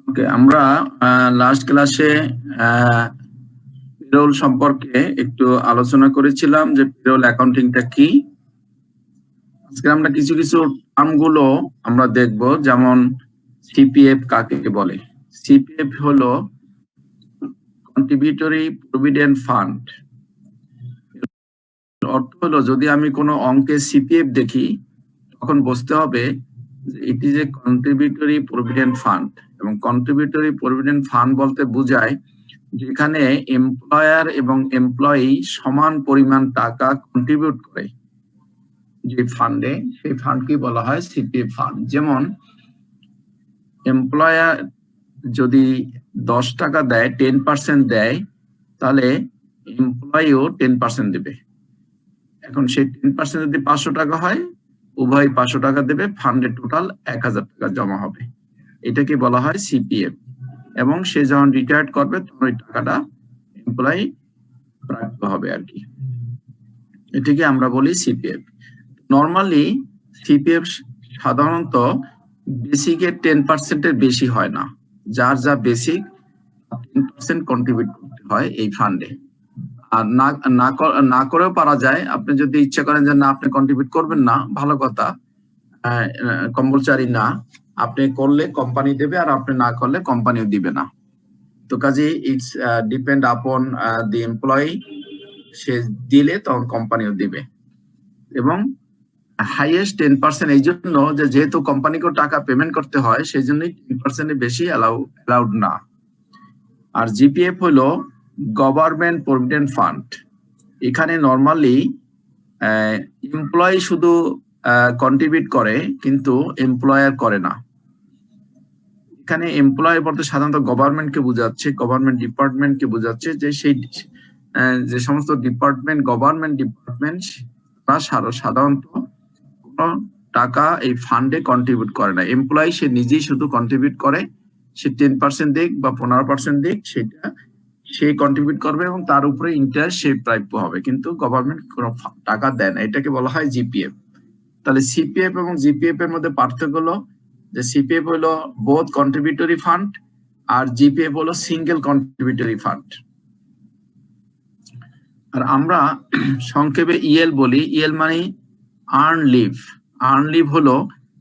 ওকে, আমরা লাস্ট ক্লাসে পেরোল সম্পর্কে একটু আলোচনা করেছিলাম যে পেরোল অ্যাকাউন্টিংটা কি। আজকে আমরা কিছু কিছু টার্মগুলো আমরা দেখব, যেমন সিপিএফ কাকে বলে। সিপিএফ হলো কন্ট্রিবিউটরি প্রভিডেন্ট ফান্ড। অর্থ হলো যদি আমি কোনো অঙ্কে সিপিএফ দেখি তখন বুঝতে হবে যে it is a contributory provident fund. এবং কন্ট্রিবিউটরি প্রভিডেন্ট ফান্ড বলতে বোঝায় যেখানে এমপ্লয়ার এবং এমপ্লয়ি সমান পরিমাণ টাকা কন্ট্রিবিউট করে যে ফান্ডে, সেই ফান্ডকে বলা হয় সিপিএফ ফান্ড। যেমন এমপ্লয়ার যদি 10 টাকা দেয়, 10% দেয়, তাহলে এমপ্লয়িও 10% দেবে। এখন সেই 10% যদি 500 টাকা হয়, উভয় 500 টাকা দেবে, ফান্ডে টোটাল 1000 টাকা জমা হবে। এটাকে বলা হয় সিপিএফ। এবং সে যখন রিটায়ার্ড করবে তখন ওই টাকাটা এমপ্লয়ি প্রাপ্য হবে আর কি। এটাকে আমরা বলি সিপিএফ। নর্মালি সিপিএফ সাধারণত বেসিকের 10%-এর বেশি হয় না। যার যা বেসিক 10% কন্ট্রিবিউট করতে হয় এই ফান্ডে। আর না করেও পারা যায়। আপনি যদি ইচ্ছা করেন যে না আপনি কন্ট্রিবিউট করবেন না, ভালো কথা, কম্পালসারি না। আপনি করলে কোম্পানি দেবে, আর আপনি না করলে কোম্পানিও দিবে না। তো কাজে ইটস ডিপেন্ড আপন দি এমপ্লয়ি। সে দিলে তখন কোম্পানিও দিবে। এবং হাইয়েস্ট 10% এই জন্য যে যেহেতু কোম্পানিকেও টাকা পেমেন্ট করতে হয়, সেই জন্যই 10%-এর বেশি অ্যালাউড না। আর জিপিএফ হলো গভর্নমেন্ট প্রভিডেন্ট ফান্ড। এখানে নর্মালি এমপ্লয়ি শুধু কন্ট্রিবিউট করে, কিন্তু এমপ্লয়ার করে না। এখানে এমপ্লয় বলতে সাধারণত গভর্নমেন্টকে বোঝাচ্ছে, গভর্নমেন্ট ডিপার্টমেন্টকে বোঝাচ্ছে, যে সেই যে সমস্ত ডিপার্টমেন্ট, গভর্নমেন্ট ডিপার্টমেন্ট, তারা সাধারণত কোনো টাকা এই ফান্ডে কন্ট্রিবিউট করে না। এমপ্লয়ি সে নিজেই শুধু কন্ট্রিবিউট করে, সে 10% দিক বা 15% দিক, সেটা সে কন্ট্রিবিউট করবে এবং তার উপরে ইন্টারেস্ট সে প্রাপ্য হবে, কিন্তু গভর্নমেন্ট কোনো টাকা দেয় না। এটাকে বলা হয় জিপিএফ। তাহলে সিপিএফ এবং জিপিএফ এর মধ্যে পার্থক্য হলো যে সিপিএফ হলো বোথ কন্ট্রিবিউটরি ফান্ড, আর জিপিএফ হলো সিঙ্গেল কন্ট্রিবিউটরি ফান্ড। আর আমরা সংক্ষেপে ইএল বলি। ইএল মানে আর্ন লিভ। আর্ন লিভ হলো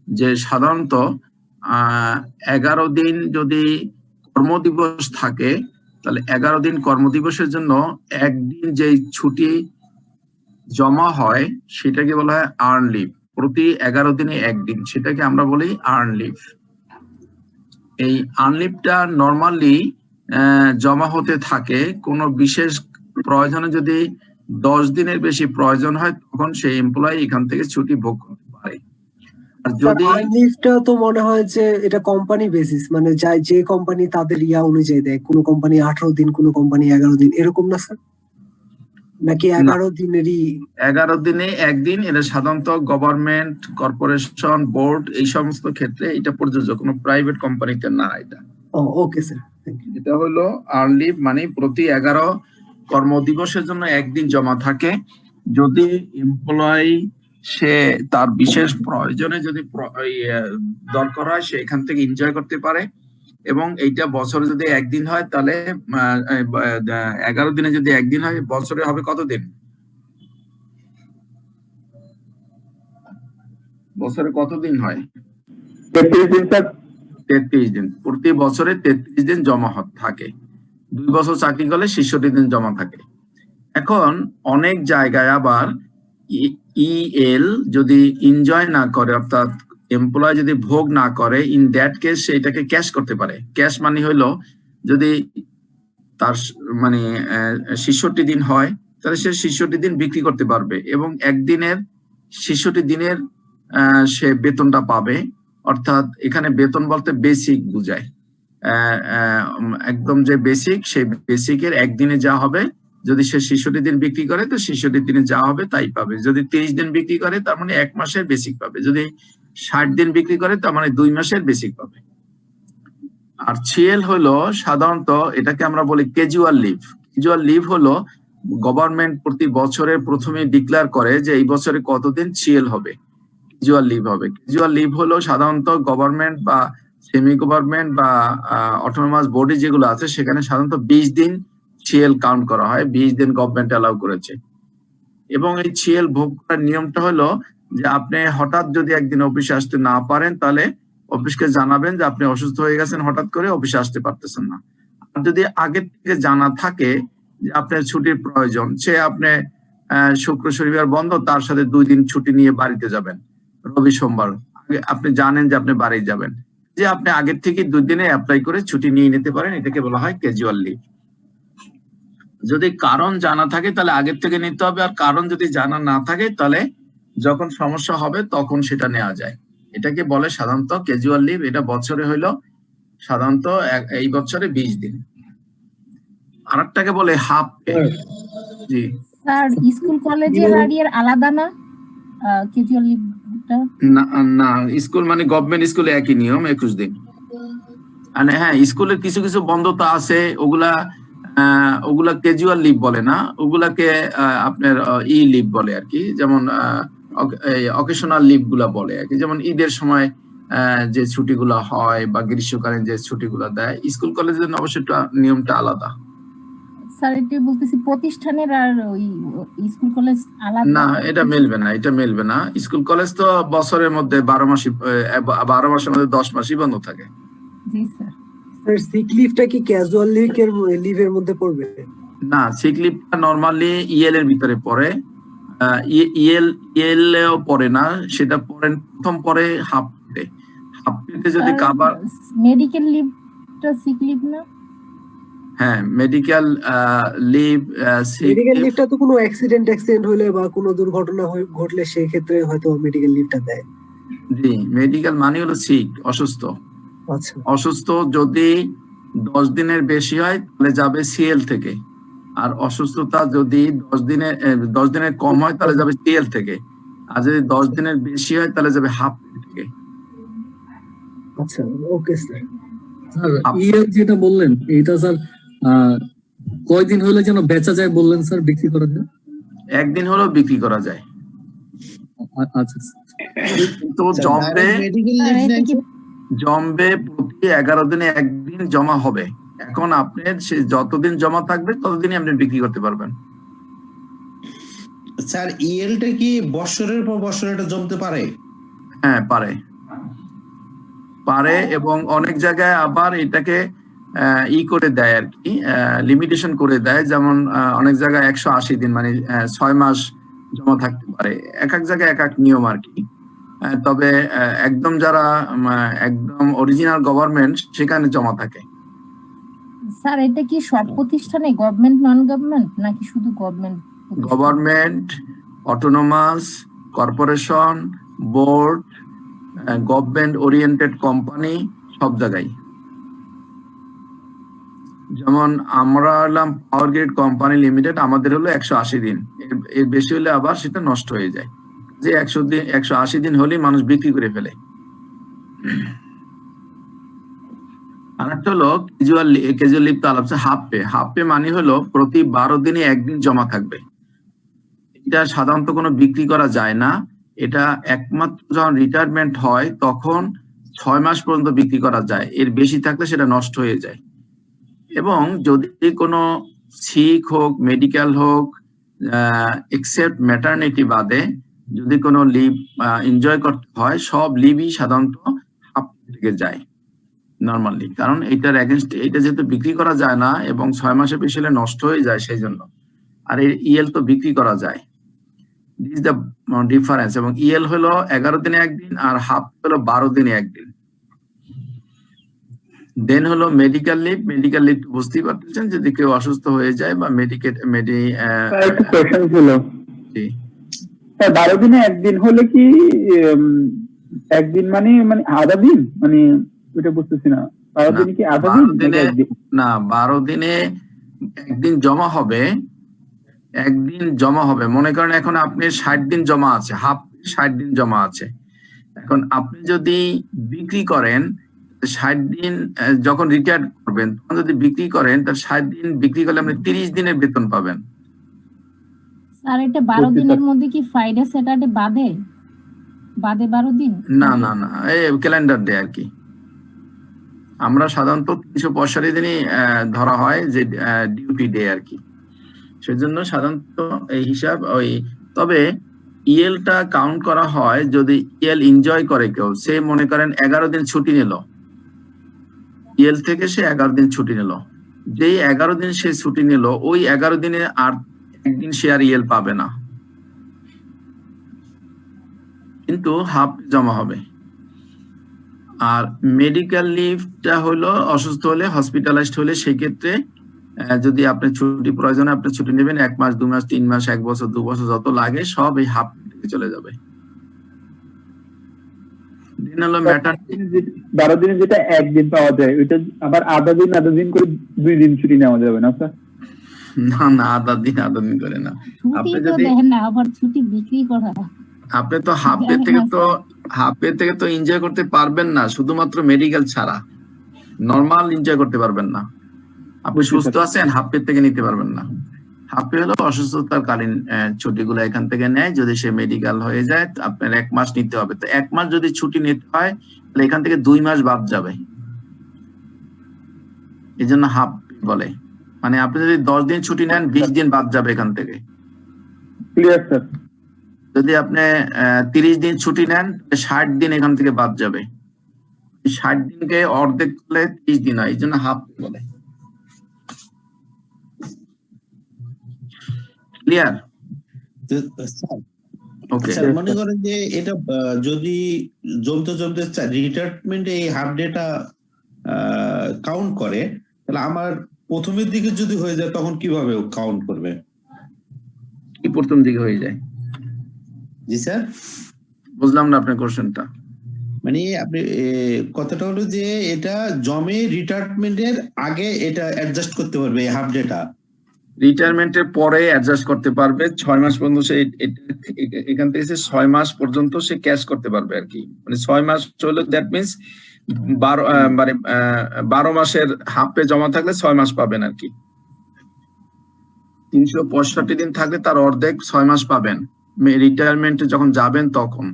যে সাধারণত 11 দিন যদি কর্মদিবস থাকে, তাহলে 11 দিন কর্মদিবসের জন্য একদিন যে ছুটি জমা হয় সেটাকে বলা হয় আর্ন লিভ। প্রতি 11 দিনে একদিন, সেটাকে আমরা বলি আর্ন লিভ। এই আর্ন লিভটা নর্মালি জমা হতে থাকে। কোনো বিশেষ প্রয়োজনে যদি 10 দিনের বেশি প্রয়োজন হয়, তখন সেই এমপ্লয়ি এখান থেকে ছুটি ভোগ করতে পারে। আর যদি লিভটা তো মনে হয় যে এটা কোম্পানি বেসিস, মানে যে কোম্পানি তাদের অনুযায়ী দেয়। কোনো কোম্পানি 18 দিন, কোনো কোম্পানি 11 দিন, এরকম না স্যার? নাকি 11 দিনেরই? 11 দিনে একদিন। এটা সাধারণত গভর্নমেন্ট, কর্পোরেশন, বোর্ড এই সমস্ত ক্ষেত্রে এটা প্রযোজ্য, কোনো প্রাইভেট কোম্পানিতে না। এটা ওকে স্যার। এটা হলো আর্ন লিভ, মানে প্রতি 11 কর্মদিবসের জন্য একদিন জমা থাকে। যদি এমপ্লয়ি সে তার বিশেষ প্রয়োজনে যদি দরকার হয়, সে এখান থেকে এনজয় করতে পারে। এবং এইটা বছরে যদি একদিন হয়, তাহলে 11 দিনে যদি একদিন হয়, বছরে হবে কতদিন? বছরে কতদিন হয়? 33 দিন স্যার। 33 দিন। প্রতি বছরে 33 দিন জমা থাকে। 2 বছর চাকরি করলে 66 দিন জমা থাকে। এখন অনেক জায়গায় আবার ইএল যদি এনজয় না করে, অর্থাৎ এমপ্লয় যদি ভোগ না করে, ইন দ্যাট কেস এটাকে ক্যাশ করতে পারে। ক্যাশ মানে হলো যদি তার মানে 66 দিন হয়, তাহলে সে 66 দিন বিক্রি করতে পারবে এবং একদিনের 66 দিনের সে বেতনটা পাবে। অর্থাৎ এখানে বেতন বলতে বেসিক বুঝায়। একদম যে বেসিক, সেই বেসিকের একদিনে যা হবে, যদি সে 66 দিন বিক্রি করে তো 66 দিনে যা হবে তাই পাবে। যদি 30 দিন বিক্রি করে তার মানে 1 মাসের বেসিক পাবে। যদি 60 দিন বিক্রি করে তার মানে 2 মাসের বেসিক পাবে। আর সিএল হলো সাধারণত, এটাকে আমরা বলি ক্যাজুয়াল লিভ। ক্যাজুয়াল লিভ হলো গভর্নমেন্ট প্রতি বছরের প্রথমে ডিক্লেয়ার করে যে এই বছরে কতদিন সিএল হবে, ক্যাজুয়াল লিভ হবে। ক্যাজুয়াল লিভ হলো সাধারণত গভর্নমেন্ট বা সেমি গভর্নমেন্ট বা অটোনমাস বডি যেগুলো আছে সেখানে সাধারণত 20 দিন সিএল কাউন্ট করা হয়, 20 দিন গভর্নমেন্ট অ্যালাউ করেছে। এবং এই সিএল ভোগ করার নিয়মটা হলো যে আপনি হঠাৎ যদি একদিন অফিসে আসতে না পারেন তাহলে অফিসকে জানাবেন যে আপনি অসুস্থ হয়ে গেছেন, হঠাৎ করে অফিসে আসতে পারতেছেন না। আর যদি আগে থেকে জানা থাকে যে আপনার ছুটির প্রয়োজন, সে আপনি শুক্র শনিবার বন্ধ, তার সাথে 2 দিন ছুটি নিয়ে বাড়িতে যাবেন, রবি সোমবার আপনি জানেন যে আপনি বাড়ি যাবেন, যে আপনি আগের থেকে 2 দিনে অ্যাপ্লাই করে ছুটি নিয়ে নিতে পারেন, এটাকে বলা হয় ক্যাজুয়াল লিভ। যদি কারণ জানা থাকে তাহলে আগের থেকে নিতে হবে, আর কারণ যদি জানা না থাকে তাহলে যখন সমস্যা হবে তখন সেটা নেওয়া যায়। এটাকে বলে সাধারণত ক্যাজুয়াল লিভ। এটা বছরে হইলো সাধারণত এই বছরে 20 দিন। আরেকটাকে বলে হাফ পে। জি স্যার, স্কুল কলেজের আর এর আলাদা না ক্যাজুয়াল লিভটা? না, না, স্কুল মানে গভর্নমেন্ট স্কুলে একই নিয়ম 21 দিন। মানে হ্যাঁ, স্কুলের কিছু কিছু বন্ধতা আছে, ওগুলা ক্যাজুয়াল লিভ বলে না, ওগুলাকে আপনার লিভ বলে আর কি। যেমন অকেশনাল লিভ গুলা বলে আর কি। যেমন ঈদের সময় যে ছুটিগুলো হয় বা গ্রীষ্মকালীন যে ছুটিগুলো দেয়, স্কুল কলেজের অবশ্যই নিয়মটা আলাদা। স্যার, এটা বলতেছি প্রতিষ্ঠানের আর ওই স্কুল কলেজ আলাদা না, এটা মিলবে না, এটা মিলবে না। স্কুল কলেজ তো বছরের মধ্যে 12 মাসই 12 মাসের মধ্যে 10 মাসই বন্ধ থাকে। জি স্যার। স্যার সিক লিভটা কি ক্যাজুয়াল লিভের মধ্যে পড়বে? না, সিক লিভটা নরমালি ইএল এর ভিতরে পড়ে। ইএল এও পড়ে না, সেটা প্রথম পড়ে হাফ ডে। হাফ ডে যদি কভার মেডিকেল লিভটা সিক লিভ না? হ্যাঁ, মেডিকেল লিভ, মেডিকেল লিভটা তো কোনো অ্যাক্সিডেন্ট হলে বা কোনো দুর্ঘটনা ঘটলে সেই ক্ষেত্রে হয়তো মেডিকেল লিভটা দেয়। জি, মেডিকেল মানে হলো সিক, অসুস্থ। আচ্ছা, অসুস্থ যদি 10 দিনের বেশি হয় তাহলে যাবে সিএল থেকে, আর অসুস্থতা যদি 10 দিনের কম হয় তাহলে যাবে সিএল থেকে, আর যদি 10 দিনের বেশি হয় তাহলে যাবে হাফ থেকে। আচ্ছা, ওকে স্যার। স্যার ইএল যেটা বললেন এটা স্যার কয়দিন হলে যেন বেচা যায় বললেন স্যার, বিক্রি করা যায়? একদিন হলেও বিক্রি করা যায়। আচ্ছা তো জমবে প্রতি 11 দিনে একদিন জমা হবে। এখন আপনার সে যতদিন জমা থাকবে ততদিনই আপনি বিক্রি করতে পারবেন। স্যার ইএলটা কি বছরের পর বছর এটা জমতে পারে? হ্যাঁ, পারে এবং অনেক জায়গায় আবার এটাকে করে দেয় আর কি, লিমিটেশন করে দেয়। যেমন অনেক জায়গায় 180 দিন মানে 6 মাস জমা থাকতে পারে। এক এক জায়গায় এক এক নিয়ম আর কি। তবে একদম যারা একদম অরিজিনাল গভর্নমেন্ট সেখানে জমা থাকে। স্যার, এটা কি সব প্রতিষ্ঠানে, গভর্নমেন্ট নন গভর্নমেন্ট নাকি শুধু government? Government, autonomous, corporation, board, government oriented company, সব জায়গায়। যেমন আমরা হলাম পাওয়ার গ্রিড কোম্পানি লিমিটেড, আমাদের হলো 180 দিন, এর বেশি হলে আবার সেটা নষ্ট হয়ে যায়। যে 180 দিন হলেই মানুষ বিক্রি করে ফেলে। আরেকটা হলো ক্যাজুয়াল লিভ তো আলাদা। হাফ পে মানে হলো প্রতি 12 দিনে একদিন জমা থাকবে। এটা সাধারণত কোনো বিক্রি করা যায় না। এটা একমাত্র যখন রিটায়ারমেন্ট হয় তখন 6 মাস পর্যন্ত বিক্রি করা যায়, এর বেশি থাকলে সেটা নষ্ট হয়ে যায়। এবং যদি কোনো সিক হোক, মেডিকেল হোক, এক্সেপ্ট ম্যাটারনিটি বাদে যদি কোনো লিভ এনজয় করতে হয়, সব লিভই সাধারণত হাফ থেকে যায় নরমালি। কারণ এইটার এগেনস্ট এটা যেহেতু বিক্রি করা যায় না এবং 6 মাসের বেশি হলে নষ্ট হয়ে যায় সেই জন্য। আর এই ইএল তো বিক্রি করা যায়। This is the difference. এবং ইএল হলো 11 দিনে একদিন আর হাফ হলো 12 দিনে একদিন। দেন হলো মেডিকেল লিভ। মেডিকেল লিভ বুঝতেই পারতেছেন, যদি কেউ অসুস্থ হয়ে যায় বা একটা কোশ্চেন ছিল। জি, 12 দিনে একদিন হলে কি একদিন মানে আধা দিন, মানে ওটা বুঝতেছি না। 12 দিনে কি আধা দিন? 12 দিনে একদিন জমা হবে। একদিন জমা হবে, মনে করেন এখন আপনি 60 দিন জমা আছে, হাফ 60 দিন জমা আছে। এখন আপনি যদি বিক্রি করেন 60 দিন, যখন রিটায়ার করবেন তখন যদি বিক্রি করেন তাহলে 60 দিন বিক্রি করলে আপনি 30 দিনের বেতন পাবেন। স্যার, এটা 12 দিনের মধ্যে কি ফ্রাইডে স্যাটারডে বাদে 12 দিন? না, এই ক্যালেন্ডার ডে আর কি। আমরা সাধারণত 365 দিনই ধরা হয় যে ডিউটি ডে আর কি। সেজন্য সাধারণত এই হিসাব ওই, তবে ইএলটা কাউন্ট করা হয় যদি ইএল এনজয় করে কেউ, সে মনে করেন 11 দিন ছুটি নিল, ইএল থেকে সে 11 দিন ছুটি নিল, যেই 11 দিন সে ছুটি নিল ওই 11 দিনে আর একদিন সে আর ইএল পাবে না, কিন্তু হাফ জমা হবে। আর মেডিকেল লিভটা হলো অসুস্থ হলে, হসপিটালাইজড হলে, সেই ক্ষেত্রে যদি আপনার ছুটি প্রয়োজন আপনি ছুটি নেবেন, 1 মাস 2 মাস 3 মাস 1 বছর 2 বছর যত লাগে সব এই হাফ থেকে চলে যাবে। দিন হলো ম্যাটারনিটি। 12 দিনে যেটা একদিন পাওয়া যায় ওইটা আবার আধা দিন করে 2 দিন ছুটি নেওয়া যাবে না স্যার? না আধা দিন করে না। ছুটি আপনি তো যদি দেন না, আবার ছুটি বিক্রি করা। আপনি তো হাফ ডে থেকে তো এনজয় করতে পারবেন না, শুধুমাত্র মেডিকেল ছাড়া নরমাল এনজয় করতে পারবেন না। আপনি সুস্থ আছেন, হাফ ডে থেকে নিতে পারবেন না। হাফ ডে হলো অসুস্থতার কালীন ছুটিগুলো এখান থেকে নেয়। যদি সে মেডিকেল হয়ে যায় আপনার 1 মাস নিতে হবে। তো 1 মাস যদি ছুটি নিতে হয় তাহলে এখান থেকে 2 মাস বাদ যাবে, এই জন্য হাফ বলে। মানে আপনি যদি 10 দিন ছুটি নেন 20 দিন বাদ যাবে এখান থেকে। Clear sir. যদি আপনি 30 দিন ছুটি নেন 60 দিন এখান থেকে বাদ যাবে। 60 দিনকে অর্ধেক করলে 30 দিন হয়, এই জন্য হাফ বলে। ক্লিয়ার? ওকে। আচ্ছা, মনে করেন যে এটা যদি জমতে রিটায়ারমেন্টে এই হাফ ডেটা কাউন্ট করে, তাহলে আমার প্রথমের দিকে যদি হয়ে যায় তখন কিভাবে কাউন্ট করবে? কি প্রথম দিকে হয়ে যায়? জি স্যার, বুঝলাম না আপনার কোশ্চেনটা। মানে আপনি কথাটা হলো যে এটা জমে রিটায়ারমেন্টের আগে এটা অ্যাডজাস্ট করতে পারবে এই হাফ ডেটা, রিটায়ারমেন্টের পরে অ্যাডজাস্ট করতে পারবে। 6 মাস পর্যন্ত সে এখান থেকে 6 মাস পর্যন্ত সে ক্যাশ করতে পারবে আর কি। মানে 6 মাস হলো, দ্যাট মিনস 12 মাসের হাফে জমা থাকলে 6 মাস পাবেন আর কি। 365 দিন থাকলে তার অর্ধেক 6 মাস পাবেন রিটায়ারমেন্টে যখন যাবেন তখন,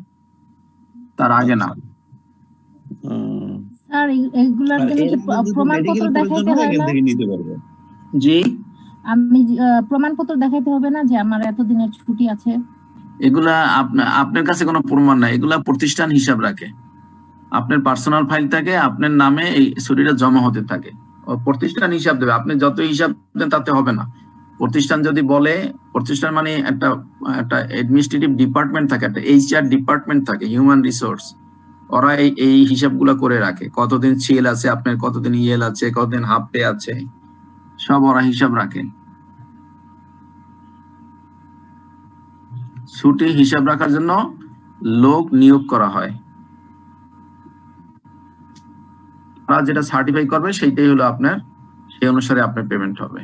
তার আগে না। স্যার এগুলার জন্য কি প্রমাণপত্র দেখাইতে হয় না? নিতে পারবে। জি, আমি প্রমাণপত্র দেখাইতে হবে না যে আমার এতদিনের ছুটি আছে? এগুলা আপনার কাছে কোনো প্রমাণ নাই, এগুলা প্রতিষ্ঠান হিসাব রাখে। আপনার পার্সোনাল ফাইল থাকে, আপনার নামে এই ছুটিটা জমা হতে থাকে, প্রতিষ্ঠান হিসাব দেবে। আপনি যত হিসাব দেন তাতে হবে না। প্রতিষ্ঠান যদি বলে, প্রতিষ্ঠান মানে একটা অ্যাডমিনিস্ট্রেটিভ ডিপার্টমেন্ট থাকে, একটা এইচআর ডিপার্টমেন্ট থাকে, হিউম্যান রিসোর্স, ওরা এই হিসাবগুলো করে রাখে। কতদিন সিএল আছে আপনার, কতদিন ইএল আছে, কতদিন হাফ পে আছে, সব ওরা হিসাব রাখে। ছুটি হিসাব রাখার জন্য লোক নিয়োগ করা হয়, তারা যেটা সার্টিফাই করবে সেইটাই হলো আপনার, সেই অনুসারে আপনার পেমেন্ট হবে।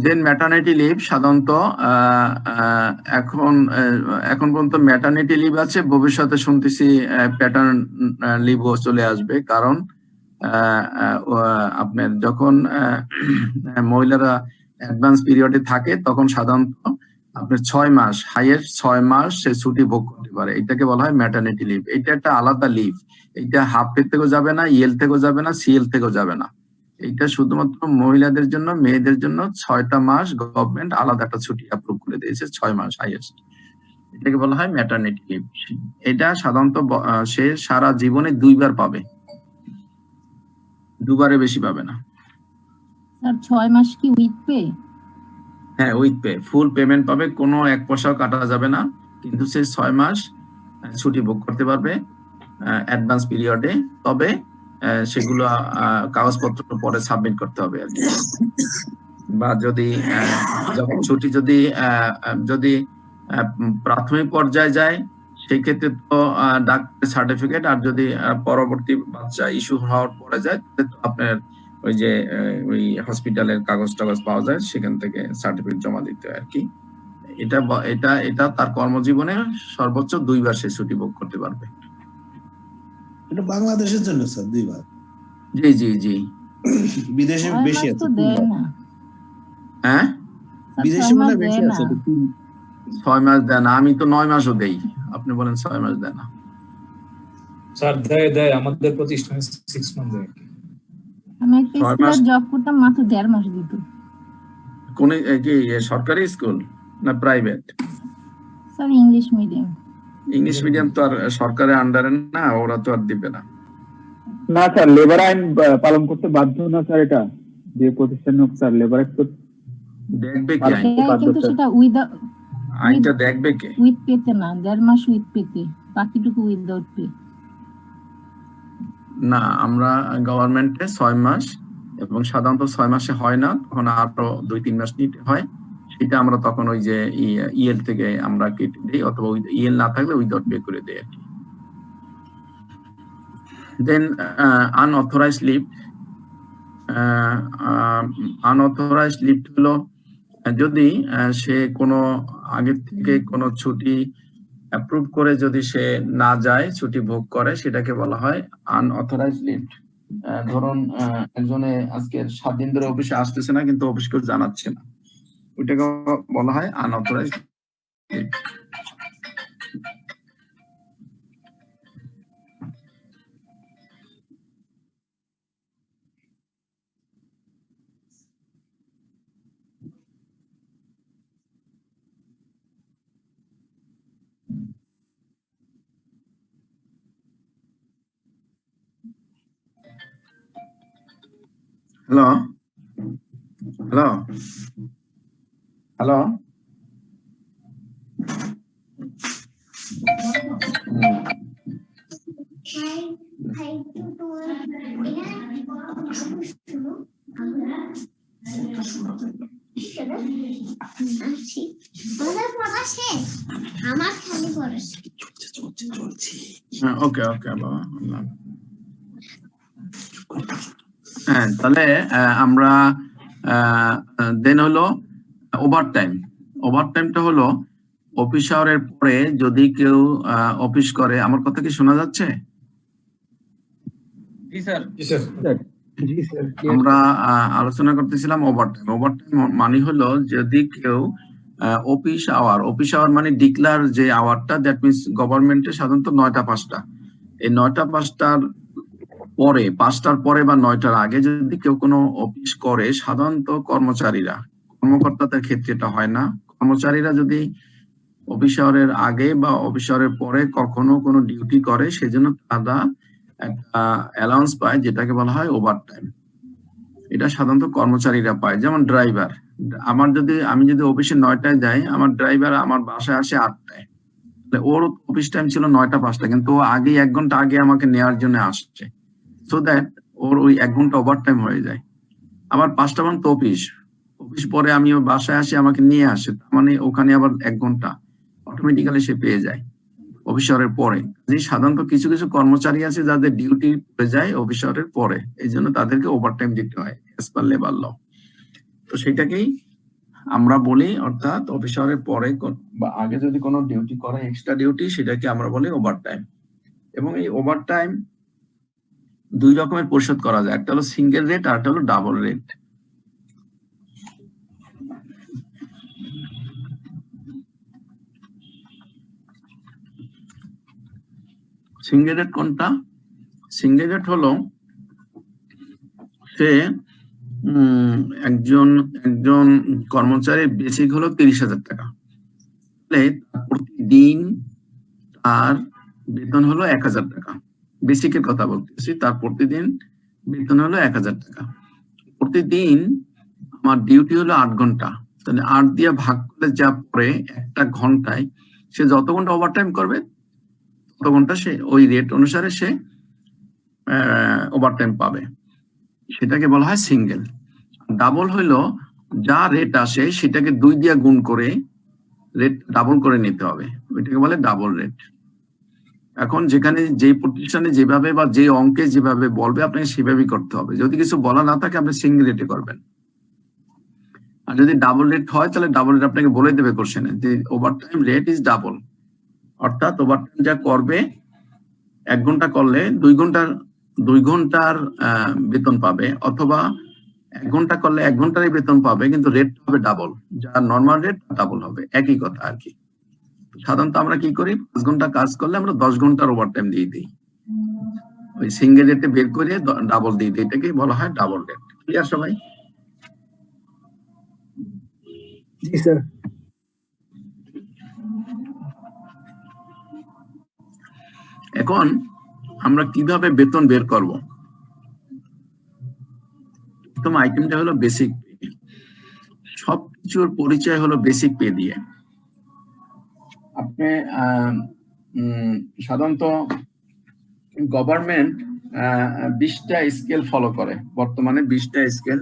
দেন ম্যাটারনিটি লিভ সাধারণত এখন পর্যন্ত ম্যাটারনিটি লিভ আছে, ভবিষ্যতে শুনতেছি প্যাটার্ন লিভও চলে আসবে। কারণ আপনার যখন মহিলারা অ্যাডভান্স পিরিয়ডে থাকে তখন সাধারণত আপনার 6 মাস, হাইয়েস্ট 6 মাস সে ছুটি ভোগ করতে পারে। এটাকে বলা হয় ম্যাটারনিটি লিভ। এটা একটা আলাদা লিভ, এটা হাফ পে থেকেও যাবে না, ইএল থেকেও যাবে না, সিএল থেকেও যাবে না। এটা শুধুমাত্র মহিলাদের জন্য, মেয়েদের জন্য 6টা মাস গভর্নমেন্ট আলাদা একটা ছুটি অ্যাপ্রুভ করে দিয়েছে, 6 মাস হাইয়েস্ট। এটাকে বলা হয় ম্যাটারনিটি লিভ। এটা সাধারণত সে সারা জীবনে 2 বার পাবে, 2 বারের বেশি পাবে না। স্যার 6 মাস কি উইথ পে? হ্যাঁ, উইথ পে, ফুল পেমেন্ট পাবে, কোনো 1 পয়সাও কাটা যাবে না। কিন্তু সে 6 মাস ছুটি ভোগ করতে পারবে অ্যাডভান্স পিরিয়ডে। তবে সেগুলো কাগজপত্র পরে সাবমিট করতে হবে আর কি। বা যদি যখন ছুটি যদি প্রাথমিক পর্যায়ে যায় সেই ক্ষেত্রে তো ডাক্তার সার্টিফিকেট, আর যদি পরবর্তী বাচ্চা ইস্যু হওয়ার পরে যায় তাহলে তো আপনার ওই যে ওই হসপিটালের কাগজ টাগজ পাওয়া যায়, সেখান থেকে সার্টিফিকেট জমা দিতে হয় আর কি। এটা তার কর্মজীবনে সর্বোচ্চ 2 বার সে ছুটি ভোগ করতে পারবে। এটা বাংলাদেশের জন্য স্যার 2 বার। জি জি জি। বিদেশে 6 বেশি মাস আছে। তো দেয় না। হ্যাঁ, স্যার, বিদেশে 6 মনে মাস হয় বেশি দেয় আছে। না। 6 মাস দেয় না, আমি তো 9 মাসও দেই, আপনি বলেন 6 মাস দেয় না। স্যার দেয় আমাদের প্রতিষ্ঠানে 6 মান্থ দেয়। আমি একটা 6 স্কুলে মাস জব করতাম, মাত্র 1.5 মাস দিত। কোন কি সরকারি স্কুল না private? Sir English medium. English medium তো আর সরকারের আন্ডারে না, ওরা তো আর দিবে না। না স্যার, লেবার আইন পালন করতে বাধ্য না স্যার, এটা যে প্রতিষ্ঠান হোক স্যার লেবার আইন তো দেখবে কি পালন আইন? করতে বাধ্য কিন্তু স্যার। সেটা আইনটা দেখবে কে? উইথ পেতে না, 1.5 মাস উইথ পেতে, বাকিটুকু উইদাউট পে। না, আমরা গভর্নমেন্টে 6 মাস, এবং সাধারণত 6 মাসে হয় না, তখন আরো 2-3 মাস নিতে হয়। সেটা আমরা তখন ওই যে ইএল থেকে আমরা কেটে দিই, অথবা ইএল না থাকলে উইদাউট পে করে দেই আর কি। দেন আনঅথরাইজড লিভ। আনঅথরাইজড লিভ হলো যদি সে কোনো আগে থেকে কোনো ছুটি অ্যাপ্রুভ করে যদি সে না যায়, ছুটি ভোগ করে, সেটাকে বলা হয় আনঅথরাইজড লিভ। ধরুন একজনে আজকে 7 দিন ধরে অফিসে আসতেছে না, কিন্তু অফিসকে জানাচ্ছে না, ওইটাকে বলা হয় unauthorized leave. Hello hello hello আমার খালি পড়া ওকে ওকে বাবা। হ্যাঁ, তাহলে আমরা দেন হলো ওভারটাইম। ওভারটাইমটা হলো অফিস আওয়ারের পরে যদি কেউ অফিস করে। আমার কথা কি শোনা যাচ্ছে? জি স্যার। জি স্যার। আমরা আলোচনা করতেছিলাম ওভারটাইম। ওভারটাইম মানে হলো যদি কেউ অফিস আওয়ার মানে ডিক্লার যে আওয়ারটা, দ্যাট মিনস গভর্নমেন্টে সাধারণত 9টা 5টা, এই 9টা 5টার পরে, 5টার পরে বা 9টার আগে যদি কেউ কোনো অফিস করে, সাধারণত কর্মচারীরা, কর্মকর্তাদের ক্ষেত্রে এটা হয় না, কর্মচারীরা যদি অফিস আওয়ারের আগে বা অফিস আওয়ারের পরে কখনো কোনো ডিউটি করে, সেজন্য তারা একটা অ্যালাউন্স পায়, যেটাকে বলা হয় ওভারটাইম। এটা সাধারণত কর্মচারীরা পায়। যেমন ড্রাইভার, আমি যদি অফিসে 9টায় যাই, আমার ড্রাইভার আমার বাসায় আসে 8টায়, ওর অফিস টাইম ছিল 9টা 5টা, কিন্তু ও আগে 1 ঘন্টা আগে আমাকে নেওয়ার জন্য আসছে, সো দ্যাট ওর ওই 1 ঘন্টা ওভারটাইম হয়ে যায়। আবার 5টা পর্যন্ত অফিস পরে আমি ওর বাসায় আসি, আমাকে নিয়ে আসে, তার মানে ওখানে আবার 1 ঘন্টা অটোমেটিক্যালি সে পেয়ে যায় অফিস আওয়ারের পরে। সাধারণত কিছু কিছু কর্মচারী আছে যাদের ডিউটি পড়ে যায় অফিস আওয়ারের পরে, এই জন্য তাদেরকে ওভারটাইম দিতে হয় অ্যাজ পার লেবার ল। তো সেটাকেই আমরা বলি, অর্থাৎ অফিস আওয়ারের পরে বা আগে যদি কোনো ডিউটি করে, এক্সট্রা ডিউটি, সেটাকে আমরা বলি ওভারটাইম। এবং এই ওভারটাইম 2 রকমের পরিশোধ করা যায়, একটা হলো সিঙ্গেল রেট আর একটা হলো ডাবল রেট। সিঙ্গেল রেট কোনটা? সিঙ্গেল রেট হলো সে একজন কর্মচারীর বেসিক হলো 30,000 টাকা, প্রতিদিন তার বেতন হলো 1,000 টাকা। বেসিকের কথা বলতেছি, তার প্রতিদিন বেতন হলো 1,000 টাকা। প্রতিদিন আমার ডিউটি হলো 8 ঘন্টা, তাহলে 8 দিয়ে ভাগ করলে যা পড়ে একটা ঘন্টায়, সে যত ঘন্টা ওভারটাইম করবে তত ঘন্টা সে ওই রেট অনুসারে সে ওভারটাইম পাবে, সেটাকে বলা হয় সিঙ্গেল। ডাবল হইলো যা রেট আসে সেটাকে 2 দিয়ে গুণ করে রেট ডাবল করে নিতে হবে, ওইটাকে বলে ডাবল রেট। এখন যেখানে যে প্রতিষ্ঠানে যেভাবে বা যে অঙ্কে যেভাবে বলবে আপনাকে সেভাবেই করতে হবে। যদি কিছু বলা না থাকে আপনি সিঙ্গেল রেটে করবেন, আর যদি ডাবল রেট হয় তাহলে ডাবল রেট আপনাকে বলে দেবে কোশ্চেনে যে ওভারটাইম রেট ইজ ডাবল, অর্থাৎ ওভারটাইম যা করবে 1 ঘন্টা করলে 2 ঘন্টার বেতন পাবে, অথবা 1 ঘন্টা করলে 1 ঘন্টারই বেতন পাবে, কিন্তু রেট হবে ডাবল, যা নর্মাল রেট ডাবল হবে, একই কথা আর কি। সাধারণত আমরা কি করি, 5 ঘন্টা কাজ করলে আমরা 10 ঘন্টার ওভারটাইম দিয়ে দিই, ওই সিঙ্গেল রেটে বের করে ডাবল দিয়ে দিই, এটাকে বলা হয় ডাবল রেট। ক্লিয়ার সবাই? জি স্যার। এখন আমরা কিভাবে বেতন বের করব? প্রথম আইটেমটা হলো বেসিক পে। সবকিছুর পরিচয় হলো বেসিক পে দিয়ে। আপনি সাধারণত গভর্নমেন্ট 20টা স্কেল ফলো করে, বর্তমানে 20টা স্কেল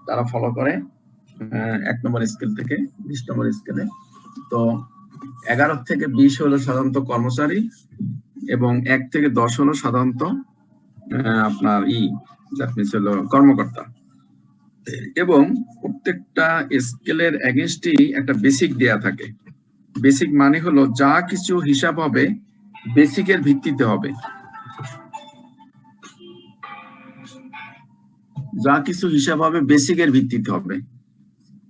তারা ফলো করে 1 নম্বর স্কেল থেকে 20 নম্বর স্কেলে। তো 11 থেকে 20 হলো সাধারণত কর্মচারী এবং 1 থেকে 10 হলো সাধারণত আপনার হলো কর্মকর্তা। এবং প্রত্যেকটা স্কেলের এগেইনস্টই একটা বেসিক দেয়া থাকে। বেসিক মানে হলো যা কিছু হিসাব হবে বেসিকের ভিত্তিতে হবে। যা কিছু হিসাব হবে বেসিকের ভিত্তিতে হবে।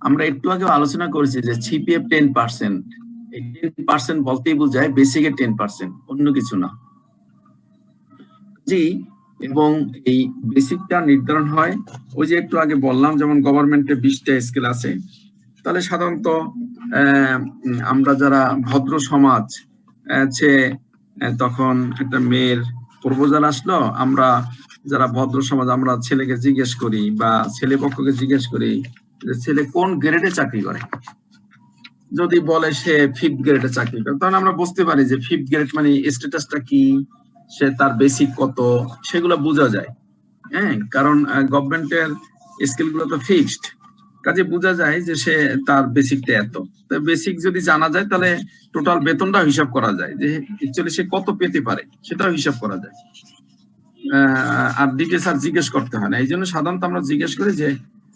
আমরা একটু আগে আলোচনা করেছি যে সিপিএফ 10%, এই 10% বলতেই বোঝায় বেসিকের 10%, অন্য কিছু না। জি, এবং এই বেসিকটা নির্ধারণ হয় ওই যে একটু আগে বললাম, যেমন গভর্নমেন্টে 20টা স্কেল আছে। তাহলে সাধারণত আমরা যারা ভদ্র সমাজ আছে, তখন একটা মেয়ের প্রপোজাল আসলো, আমরা যারা ভদ্র সমাজ আমরা ছেলেকে জিজ্ঞেস করি বা ছেলে পক্ষকে জিজ্ঞেস করি যে ছেলে কোন গ্রেডে চাকরি করে। যদি বলে সে 5th গ্রেডে চাকরি করে, তখন আমরা বুঝতে পারি যে 5th গ্রেড মানে স্ট্যাটাসটা কি, সে তার বেসিক কত, সেগুলো বোঝা যায়। হ্যাঁ, কারণ গভর্নমেন্টের স্কেল গুলো তো ফিক্সড, কাজে বোঝা যায় যে সে তার বেসিকটা এত। তো বেসিক যদি জানা যায় তাহলে টোটাল বেতনটা হিসাব করা যায়, যে অ্যাকচুয়ালি সে কত পেতে পারে সেটাও হিসাব করা যায়। আর ডিটেলস আর জিজ্ঞেস করতে হয় না। এই জন্য সাধারণত আমরা জিজ্ঞেস করি যে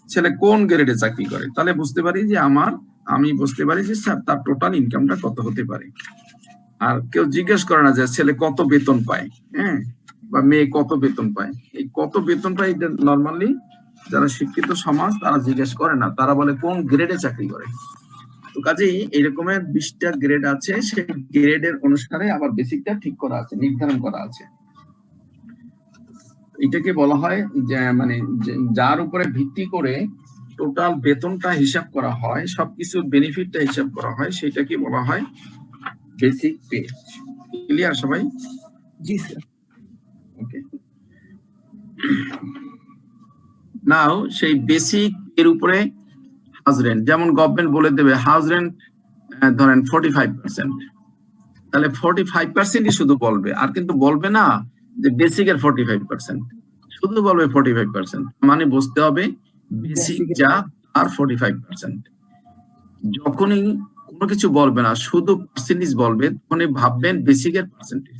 ছেলে কোন গ্রেডে চাকরি করে, তাহলে বুঝতে পারি যে আমি বুঝতে পারি যে তার টোটাল ইনকামটা কত হতে পারে। আর কেউ জিজ্ঞেস করে না যে ছেলে কত বেতন পায়, হ্যাঁ, বা মেয়ে কত বেতন পায়। এই কত বেতন পায় এটা নর্মালি যারা শিক্ষিত সমাজ তারা জিজ্ঞেস করে না, তারা বলে কোন গ্রেডে চাকরি করে। তো কাজেই এইরকমের 20টা গ্রেড আছে, সেই গ্রেডের অনুসারে আবার বেসিকটা ঠিক করা আছে, নির্ধারণ করা আছে। এটাকে বলা হয় যে মানে যার উপরে ভিত্তি করে টোটাল বেতনটা হিসাব করা হয়, সবকিছু বেনিফিটটা হিসাব করা হয়, সেটাকে বলা হয় বেসিক পে। ক্লিয়ার সবাই? জি স্যার। ওকে, নাও সেই বেসিক এর উপরে হাউস রেন্ট, যেমন গভর্নমেন্ট বলে দেবে হাউস রেন্ট ধরেন 45%, তাহলে 45%ই শুধু বলবে, আর কিন্তু বলবে না যে বেসিকের 45%, শুধু বলবে 45%। মানে বুঝতে হবে বেসিক যা আর 45%। যখনই কোনো কিছু বলবে না, শুধু পার্সেন্টেজ বলবে, তখনই ভাববেন বেসিকের পার্সেন্টেজ।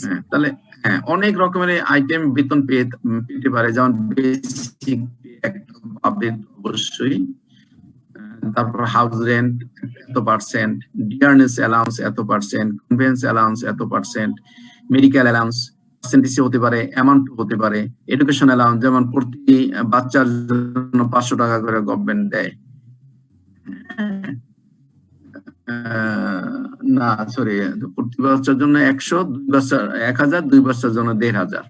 হ্যাঁ, তাহলে হ্যাঁ, অনেক রকমের আইটেম বেতন পেতে পারে, যেমন বেসিক পাবে অবশ্যই, তারপর হাউস রেন্ট এত পার্সেন্ট, ডিয়ারনেস অ্যালাউন্স এত পার্সেন্ট, কনভেন্স অ্যালাউন্স এত পার্সেন্ট, মেডিকেল অ্যালাউন্স পার্সেন্টেজ হতে পারে, অ্যামাউন্ট হতে পারে, এডুকেশন অ্যালাউন্স, যেমন প্রতি বাচ্চার জন্য 500 টাকা করে গভর্নমেন্ট দেয়। না সরি, প্রতি বাচ্চার জন্য 100, 1000, 2 বাচ্চার জন্য 1500।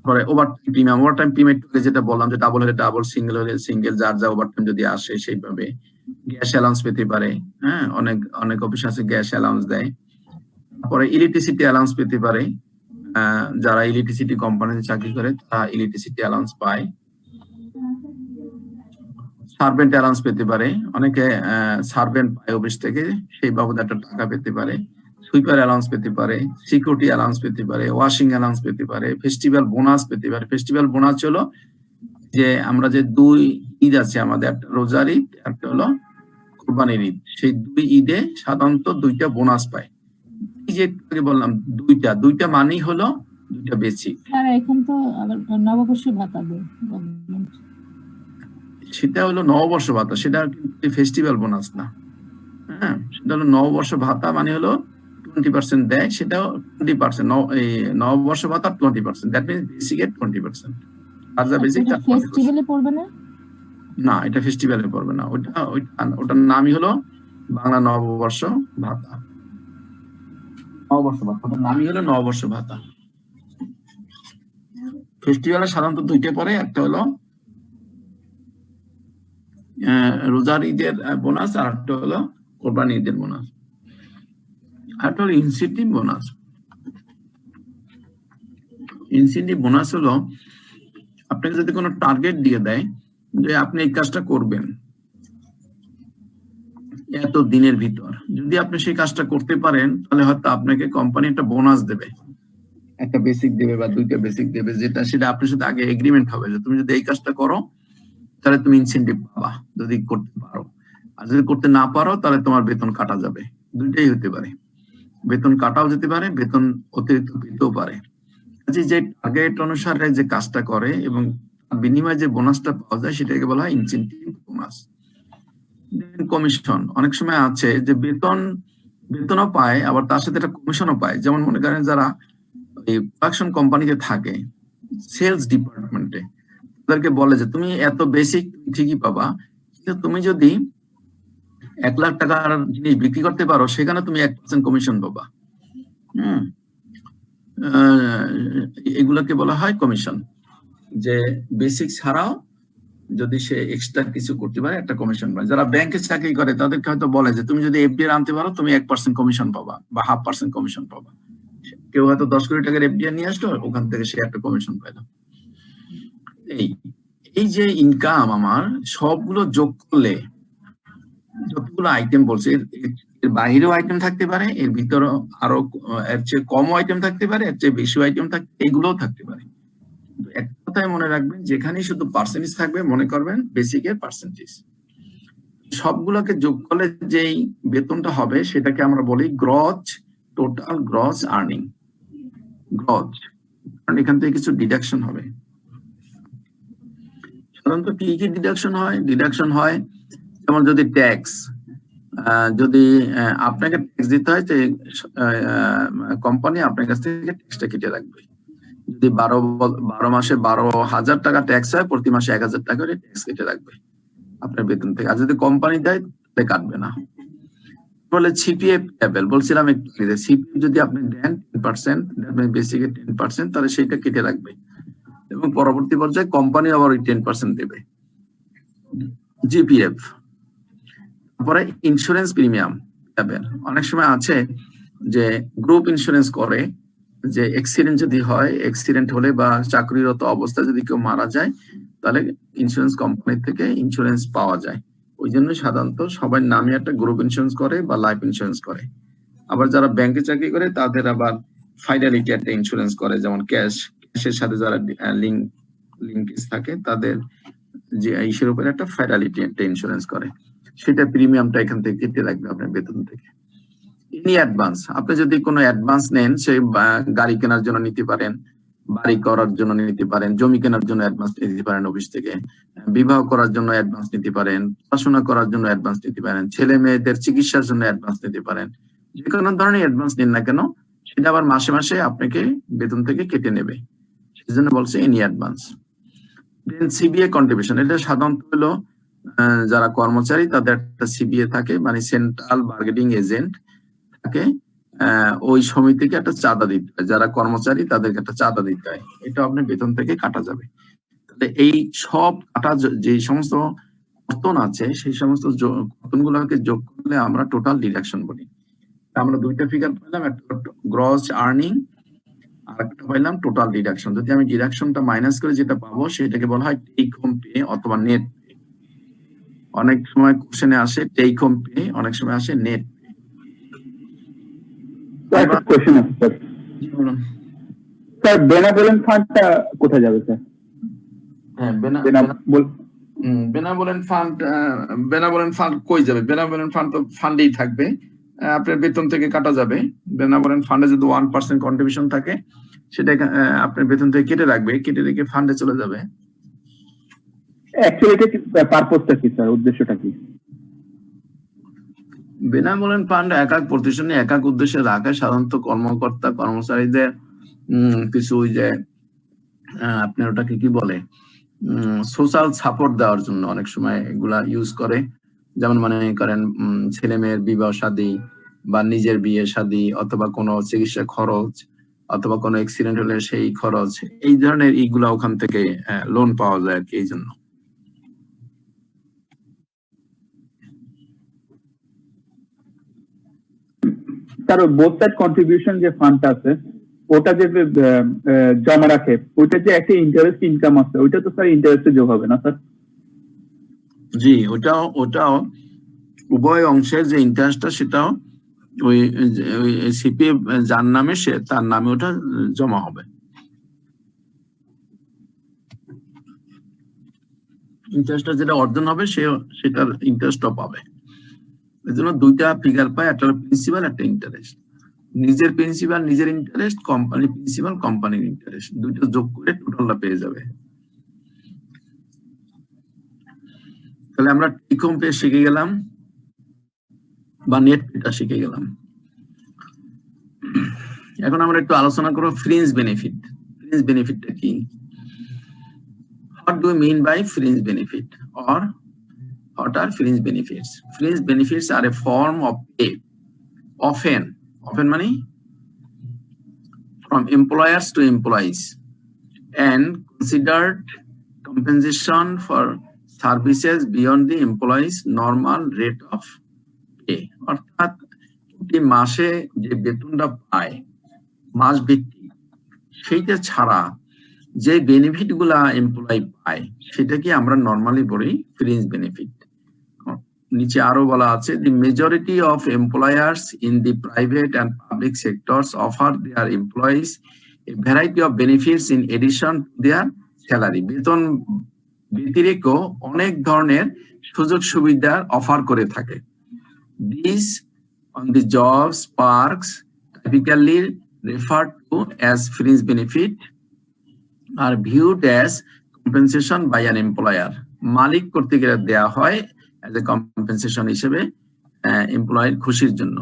পরে ওভারটাইম প্রিমিয়াম, ওভারটাইম প্রিমিয়াম যেটা বললাম যে ডাবল হলে ডাবল, সিঙ্গেল হলে সিঙ্গেল, যার যা ওভারটাইম যদি আসে সেইভাবে। গ্যাস অ্যালাউন্স পেতে পারে, হ্যাঁ, অনেক অফিস আছে গ্যাস অ্যালাউন্স দেয়। পরে ইলেকট্রিসিটি অ্যালাউন্স পেতে পারে, যারা ইলেকট্রিসিটি কোম্পানিতে চাকরি করে তারা ইলেকট্রিসিটি অ্যালাউন্স পায়। সার্ভেন্ট অ্যালাউন্স পেতে পারে, অনেকে সার্ভেন্ট পায় অফিস থেকে, সেই বাবদ একটা টাকা পেতে পারে। সুইপার অ্যালাউন্স পেতে পারে, সিকিউরিটি অ্যালাউন্স পেতে পারে, ওয়াশিং অ্যালাউন্স পেতে পারে, ফেস্টিভ্যাল বোনাস পেতে পারে। ফেস্টিভ্যাল বোনাস হলো যে আমরা যে 2 ঈদ আছে আমাদের, একটা রোজার ঈদ, একটা হলো কোরবানির ঈদ, সেই 2 ঈদে সাধারণত 2টা বোনাস পায়। এই যে বললাম দুইটা মানেই হলো 2টা বেসিক। স্যার এখন তো আবার নববর্ষ ভাতা দেয় গভর্নমেন্ট, সেটা হলো নববর্ষ ভাতা, সেটা কিন্তু ফেস্টিভ্যাল বোনাস না। হ্যাঁ, সেটা হলো নববর্ষ ভাতা, মানে হলো 20% দেয়, সেটাও 20%। নববর্ষ ভাতা 20%, দ্যাট মিন্স বেসিকের 20%। আর যা বেসিক তার 20%। ফেস্টিভ্যালে পড়বে না? না, এটা ফেস্টিভ্যালে পড়বে না, ওটার নামই হলো বাংলা নববর্ষ ভাতা। নববর্ষ ভাতা, ওটার নামই হলো নববর্ষ ভাতা। ফেস্টিভ্যালে সাধারণত দুইটা পরে, একটা হলো রোজার ঈদের বোনাস, আর একটা হলো কোরবানি ঈদের বোনাস, আর একটা হলো ইনসেন্টিভ বোনাস। ইনসেন্টিভ বোনাস হলো আপনাকে যদি কোনো টার্গেট দিয়ে দেয় যে আপনি এই কাজটা করবেন এত দিনের ভিতর, যদি আপনি সেই কাজটা করতে পারেন তাহলে হয়তো আপনাকে কোম্পানি একটা বোনাস দেবে, একটা বেসিক দেবে বা দুইটা বেসিক দেবে, সেটা আপনার সাথে আগে এগ্রিমেন্ট হবে যে তুমি যদি এই কাজটা করো তাহলে তুমি ইনসেন্টিভ পাবা যদি করতে পারো, আর যদি করতে না পারো তাহলে তোমার বেতন কাটা যাবে। দুইটাই হতে পারে, বেতন কাটাও যেতে পারে, বেতন অতিরিক্ত পেতেও পারে। যে টার্গেট অনুসারে যে কাজটা করে এবং বিনিময়ে যে বোনাসটা পাওয়া যায় সেটাকে বলা হয় ইনসেন্টিভ বোনাস। কমিশন অনেক সময় আছে যে বেতনও পায়, আবার তার সাথে একটা কমিশনও পায়। যেমন মনে করেন যারা এই প্রোডাকশন কোম্পানিতে থাকে, সেলস ডিপার্টমেন্টে, তাদেরকে বলে যে তুমি এত বেসিক ঠিকই পাবা, কিন্তু তুমি যদি 1 লাখ টাকার জিনিস বিক্রি করতে পারো সেখানে তুমি 1% কমিশন পাবা। এগুলাকে বলা হয় কমিশন, যে বেসিক ছাড়াও যদি সে এক্সট্রা কিছু করতে পারে একটা কমিশন পায়। যারা ব্যাংকে চাকরি করে তাদেরকে হয়তো বলে যে তুমি যদি এফডিআর আনতে পারো তুমি 1% কমিশন পাবা বা 0.5% কমিশন পাবা। কেউ হয়তো 10 কোটি টাকার এফডিআর নিয়ে আসলো, ওখান থেকে সে একটা কমিশন পাইলো। এই যে ইনকাম আমার সবগুলো যোগ করলে যতগুলো আইটেম বলছে, এর বাইরেও আইটেম থাকতে পারে, এর ভিতরে আরো এর চেয়ে কম আইটেম থাকতে পারে, এর চেয়ে বেশি আইটেম থাকতে, এগুলোও থাকতে পারে। এক কথায় মনে রাখবেন, যেখানে শুধু পার্সেন্টেজ থাকবে মনে করবেন বেসিকের পার্সেন্টেজ। সবগুলোকে যোগ করলে যেই বেতনটা হবে সেটাকে আমরা বলি gross, total gross earning. Gross, কারণ এখান থেকে কিছু ডিডাকশন হবে। সাধারণত কি কি ডিডাকশন হয়? ডিডাকশন হয় যেমন যদি ট্যাক্স, যদি আপনাকে ট্যাক্স দিতে হয় যে কোম্পানি আপনার কাছ থেকে ট্যাক্সটা কেটে রাখবে। যদি 12 মাসে 12,000 টাকা ট্যাক্স হয়, প্রতি মাসে 1,000 টাকা করে ট্যাক্স কেটে রাখবে আপনার বেতন থেকে। আর যদি কোম্পানি দেয় তাহলে কাটবে না। বলে সিপিএফ লেভেল বলছিলাম একটু, সিপিএফ যদি আপনি দেন 10%, বেসিকে 10%, তাহলে সেটা কেটে রাখবে এবং পরবর্তী পর্যায়ে কোম্পানি আবার ওই 10% দেবে। জিপিএফ, তারপরে ইন্স্যুরেন্স প্রিমিয়াম লেভেল। অনেক সময় আছে যে গ্রুপ ইন্স্যুরেন্স করে, যে অ্যাক্সিডেন্ট যদি হয়, অ্যাক্সিডেন্ট হলে বা চাকরিরত অবস্থায় যদি কেউ মারা যায় তাহলে ইন্স্যুরেন্স কোম্পানি থেকে ইন্স্যুরেন্স পাওয়া যায়। ওই জন্য সাধারণত সবার নামে একটা গ্রুপ ইন্স্যুরেন্স করে বা লাইফ ইন্স্যুরেন্স করে। আবার যারা ব্যাংকে চাকরি করে তাদের আবার ফাইডালিটি একটা ইন্স্যুরেন্স করে, যেমন ক্যাশের সাথে যারা লিঙ্কেজ থাকে তাদের যে ইসের উপরে একটা ফাইডালিটি একটা ইন্স্যুরেন্স করে, সেটা প্রিমিয়ামটা এখান থেকে কেটে রাখবে আপনার বেতন থেকে। এনি অ্যাডভান্স, আপনি যদি কোনো অ্যাডভান্স নেন, সেই গাড়ি কেনার জন্য নিতে পারেন, বাড়ি করার জন্য নিতে পারেন, জমি কেনার জন্য অ্যাডভান্স নিতে পারেন অফিস থেকে, বিবাহ করার জন্য অ্যাডভান্স নিতে পারেন, পড়াশোনা করার জন্য অ্যাডভান্স নিতে পারেন, ছেলে মেয়েদের চিকিৎসার জন্য অ্যাডভান্স নিতে পারেন। যে কোনো ধরনের অ্যাডভান্স নিন না কেন, সেটা আবার মাসে মাসে আপনাকে বেতন থেকে কেটে নেবে, সেজন্য বলছে এনি অ্যাডভান্স। দেন সিবিএ কন্ট্রিবিউশন, এটা সাধারণত হলো যারা কর্মচারী তাদের একটা সিবিএ থাকে, মানে সেন্ট্রাল বার্গেনিং এজেন্ট থাকে, ওই সমিতিকে একটা চাঁদা দিতে হয়। যারা কর্মচারী তাদেরকে একটা চাঁদা দিতে হয়, এটা আপনার বেতন থেকে কাটা যাবে। তাহলে এই সব কাটা যে সমস্ত কর্তন আছে সেই সমস্ত কর্তনগুলোকে যোগ করলে আমরা টোটাল ডিডাকশন বলি। আমরা দুইটা ফিগার পেলাম, একটা গ্রস আর্নিং আর একটা পাইলাম টোটাল ডিডাকশন। যদি আমি ডিডাকশনটা মাইনাস করে যেটা পাবো সেটাকে বলা হয় টেক হোম পে অথবা নেট পে। অনেক সময় কোশ্চেনে আসে টেক হোম পে, অনেক সময় আসে নেট পে। কোশ্চেন আছে স্যার। স্যার বেনাভোলেন্ট ফান্ডটা কোথায় যাবে স্যার? হ্যাঁ, বেনাভোলেন্ট ফান্ড কই যাবে? বেনাভোলেন্ট ফান্ড তো ফান্ডেই থাকবে, আপনার বেতন থেকে কাটা যাবে। বেনাভোলেন্ট ফান্ডে যদি 1% কন্ট্রিবিউশন থাকে সেটা আপনার বেতন থেকে কেটে রাখবে, কেটে রেখে ফান্ডে চলে যাবে। অ্যাকচুয়ালি এটা পারপোজটা কি স্যার, উদ্দেশ্যটা কি? বেনাভোলেন্ট ফান্ড এক এক প্রতিষ্ঠানে এক এক উদ্দেশ্যে রাখা, সাধারণত কর্মকর্তা কর্মচারীদের কিছু ওই যে আপনার ওটাকে কি বলে সোশ্যাল সাপোর্ট দেওয়ার জন্য অনেক সময় এগুলা ইউজ করে। যেমন মনে করেন ছেলে মেয়ের বিবাহ শাদী, বা নিজের বিয়ে শাদী অথবা কোনো চিকিৎসা খরচ অথবা কোনো অ্যাক্সিডেন্ট হলে সেই খরচ, এই ধরনের ইগুলা ওখান থেকে লোন পাওয়া যায় আর কি। এই জন্য স্যার বোথ সাইড কন্ট্রিবিউশন যে ফান্ডটা আছে ওটা যে জমা রাখে, ওইটা যে একটা ইন্টারেস্ট ইনকাম আছে, ওইটা তো স্যার ইন্টারেস্টে যোগ হবে না স্যার? জি, ওটাও উভয় অংশের যে ইন্টারেস্টটা সেটাও ওই সিপিএফ যার নামে সে তার নামে ওটা জমা হবে। ইন্টারেস্টটা যেটা অর্জন হবে সেটার ইন্টারেস্টও পাবে। এই জন্য দুইটা ফিগার পায়, একটা প্রিন্সিপাল একটা ইন্টারেস্ট। নিজের প্রিন্সিপাল নিজের ইন্টারেস্ট, কোম্পানির প্রিন্সিপাল কোম্পানির ইন্টারেস্ট, দুইটা যোগ করে টোটালটা পেয়ে যাবে। তাহলে আমরা টেক হোম পে শিখে গেলাম বা নেট পেটা শিখে গেলাম। এখন আমরা একটু আলোচনা করব ফ্রিঞ্জ বেনিফিট। ফ্রিঞ্জ বেনিফিটটা কি? What do we mean by fringe benefit, or what are fringe benefits? Fringe benefits are a form of pay, often money, from employers to employees, and considered compensation for services beyond the employee's normal rate of pay. অর্থাৎ প্রতি মাসে যে বেতনটা পায় মাস ভিত্তিক, সেইটা ছাড়া যে বেনিফিট গুলা এমপ্লয়ি পায় সেটাকে আমরা নর্মালি বলি ফ্রিঞ্জ বেনিফিট। নিচে আরো বলা আছে, the majority of employers in the private and public sectors offer their employees a variety of benefits in addition to their salary. বেতন ব্যতিরেক অনেক ধরনের সুযোগ সুবিধা অফার করে থাকে। This on the jobs perks typically referred to as fringe benefit are viewed as compensation by an employer. মালিক কর্তৃক দেয়া হয় as a compensation হিসেবে এমপ্লয়ের খুশির জন্য।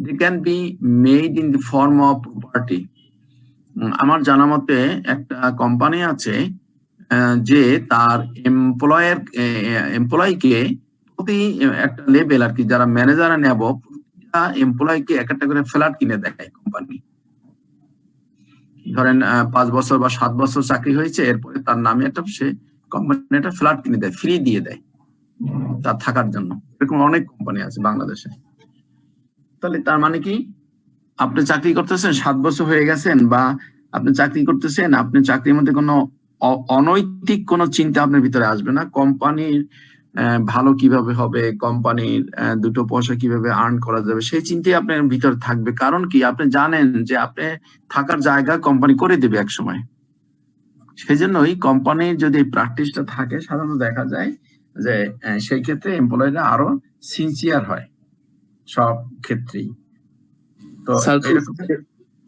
They can be made in the form of property. আমার জানা মতে একটা কোম্পানি আছে যে তার এমপ্লয়কে প্রতি একটা লেভেল আর কি, যারা ম্যানেজার নেব, প্রতিটা এমপ্লয়কে একটা করে ফ্ল্যাট কিনে দেয় কোম্পানি। ধরেন 5 বছর বা 7 বছর চাকরি হয়েছে, এরপরে তার নামে একটা সে কোম্পানি একটা ফ্ল্যাট কিনে দেয়, ফ্রি দিয়ে দেয় তার থাকার জন্য। এরকম অনেক কোম্পানি আছে বাংলাদেশে। তাহলে তার মানে কি, আপনি চাকরি করতেছেন 7 বছর হয়ে গেছেন, বা আপনি চাকরি করতেছেন, আপনি চাকরির মধ্যে কোনো অনৈতিক কোনো চিন্তা আপনার ভিতরে আসবে না। কোম্পানির ভালো কিভাবে হবে, কোম্পানির দুটো পয়সা কিভাবে আর্ন করা যাবে, সেই চিন্তাই আপনার ভিতরে থাকবে। কারণ কি, আপনি জানেন যে আপনি থাকার জায়গা কোম্পানি করে দেবে এক সময়। সেই জন্যই কোম্পানির যদি প্র্যাকটিসটা থাকে, সাধারণত দেখা যায় যে সেই ক্ষেত্রে এমপ্লয়িরা আরো সিনসিয়ার হয় সব ক্ষেত্রেই। তো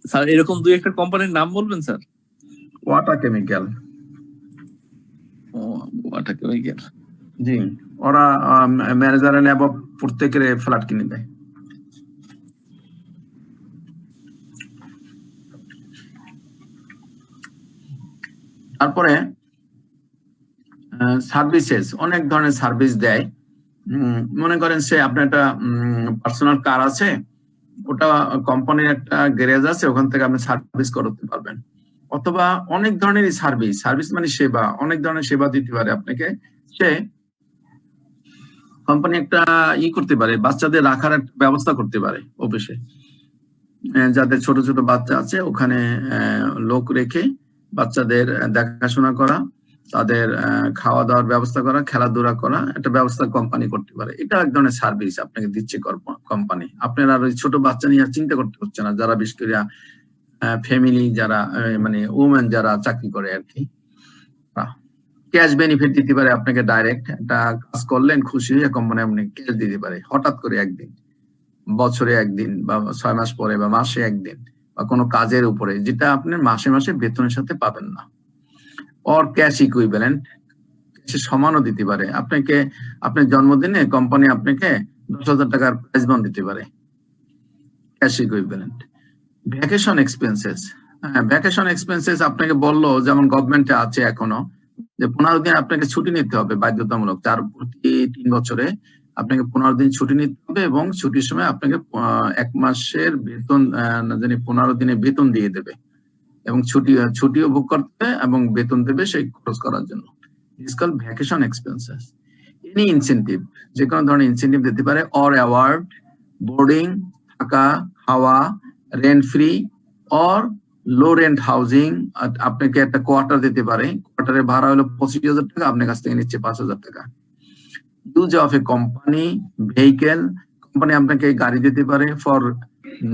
স্যার এরকম দুই একটা কোম্পানির নাম বলবেন স্যার? Water chemical. ও, ওয়াটার কেমিক্যাল। জি, ওরা ম্যানেজারে নেব, প্রত্যেকের ফ্ল্যাট কিনে দেয়। তারপরে সার্ভিসেস, অনেক ধরনের সার্ভিস দেয়। মনে করেন সে আপনার একটা পার্সোনাল কার আছে, ওটা কোম্পানির একটা গ্যারেজ আছে, ওখান থেকে আপনি সার্ভিস করতে পারবেন। অথবা অনেক ধরনের সার্ভিস মানে সেবা, অনেক ধরনের সেবা দিতে পারে আপনাকে। সে কোম্পানি একটা করতে পারে, বাচ্চাদের রাখার একটা ব্যবস্থা করতে পারে অফিসে, যাদের ছোট ছোট বাচ্চা আছে ওখানে লোক রেখে বাচ্চাদের দেখাশোনা করা, তাদের খাওয়া দাওয়ার ব্যবস্থা করা, খেলাধুলা করা, একটা ব্যবস্থা কোম্পানি করতে পারে। এটা এক ধরনের সার্ভিস আপনাকে দিচ্ছে কোম্পানি। আপনার আর ওই ছোট বাচ্চা নিয়ে চিন্তা করতে হচ্ছে না, যারা বিশেষ করে ফ্যামিলি, যারা মানে উমেন যারা চাকরি করে আর কি। ক্যাশ বেনিফিট দিতে পারে আপনাকে, ডাইরেক্ট একটা কাজ করলেন, খুশি হয়ে কোম্পানি আপনাকে ক্যাশ দিতে পারে হঠাৎ করে একদিন, বছরে একদিন, বা 6 মাস পরে, বা মাসে একদিন, বা কোনো কাজের উপরে, যেটা আপনি মাসে মাসে বেতনের সাথে পাবেন না। অর ক্যাশ ইকুইভ্যালেন্ট, ক্যাশের সমানও দিতে পারে আপনাকে। আপনার জন্মদিনে কোম্পানি আপনাকে 10,000 টাকার প্রাইজ বন্ড দিতে পারে, cash equivalent. Vacation expenses, vacation expenses আপনাকে বললো, যেমন গভর্নমেন্টে আছে এখনো, যে 15 দিন আপনাকে ছুটি নিতে হবে বাধ্যতামূলক, প্রতি 3 বছরে আপনাকে 15 দিন ছুটি নিতে হবে এবং ছুটির সময় আপনাকে 1 মাসের বেতন না জানি 15 দিনের বেতন দিয়ে দেবে এবং ছুটিও ভোগ করতে হবে এবং বেতন দেবে সেই খরচ করার জন্য। It's call vacation expenses. Any incentive, যে কোনো ধরনের ইনসেনটিভ দিতে পারে, অর অ্যাওয়ার্ড, বোর্ডিং, থাকা, খাওয়া, rent free or low rent housing. আপনাকে একটা কোয়ার্টার দিতে পারে, কোয়ার্টারের ভাড়া হলো 25,000 টাকা, আপনার কাছ থেকে নিচ্ছে 5,000 টাকা। Use of a company vehicle, company আপনাকে গাড়ি দিতে পারে for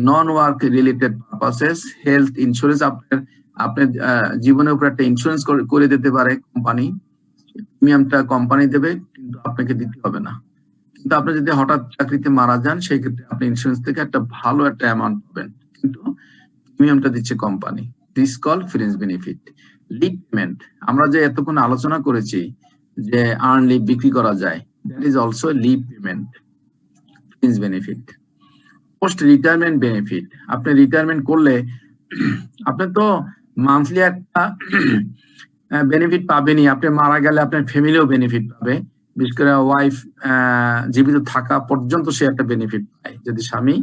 non work related purposes. Health insurance, আপনার জীবনের উপর একটা ইন্স্যুরেন্স করে দিতে পারে কোম্পানি, প্রিমিয়ামটা কোম্পানি দেবে কিন্তু আপনাকে দিতে হবে না। কিন্তু আপনি যদি হঠাৎ চাকরিতে মারা যান সেই ক্ষেত্রে আপনি ইন্স্যুরেন্স থেকে একটা ভালো একটা অ্যামাউন্ট পাবেন, কিন্তু প্রিমিয়ামটা দিচ্ছে company. This call fringe benefit. Leave payment, আমরা যে এতক্ষণ আলোচনা করেছি যে আর্ন লিভ বিক্রি করা যায়, that is also leave payment, fringe benefit. Post retirement benefit, আপনি রিটায়ারমেন্ট করলে আপনি তো মান্থলি একটা বেনিফিট পাবেনই, আপনি মারা গেলে আপনার ফ্যামিলিও বেনিফিট পাবে। বিশেষ করে ওয়াইফ জীবিত থাকা পর্যন্ত সে একটা বেনিফিট পায় যদি স্বামী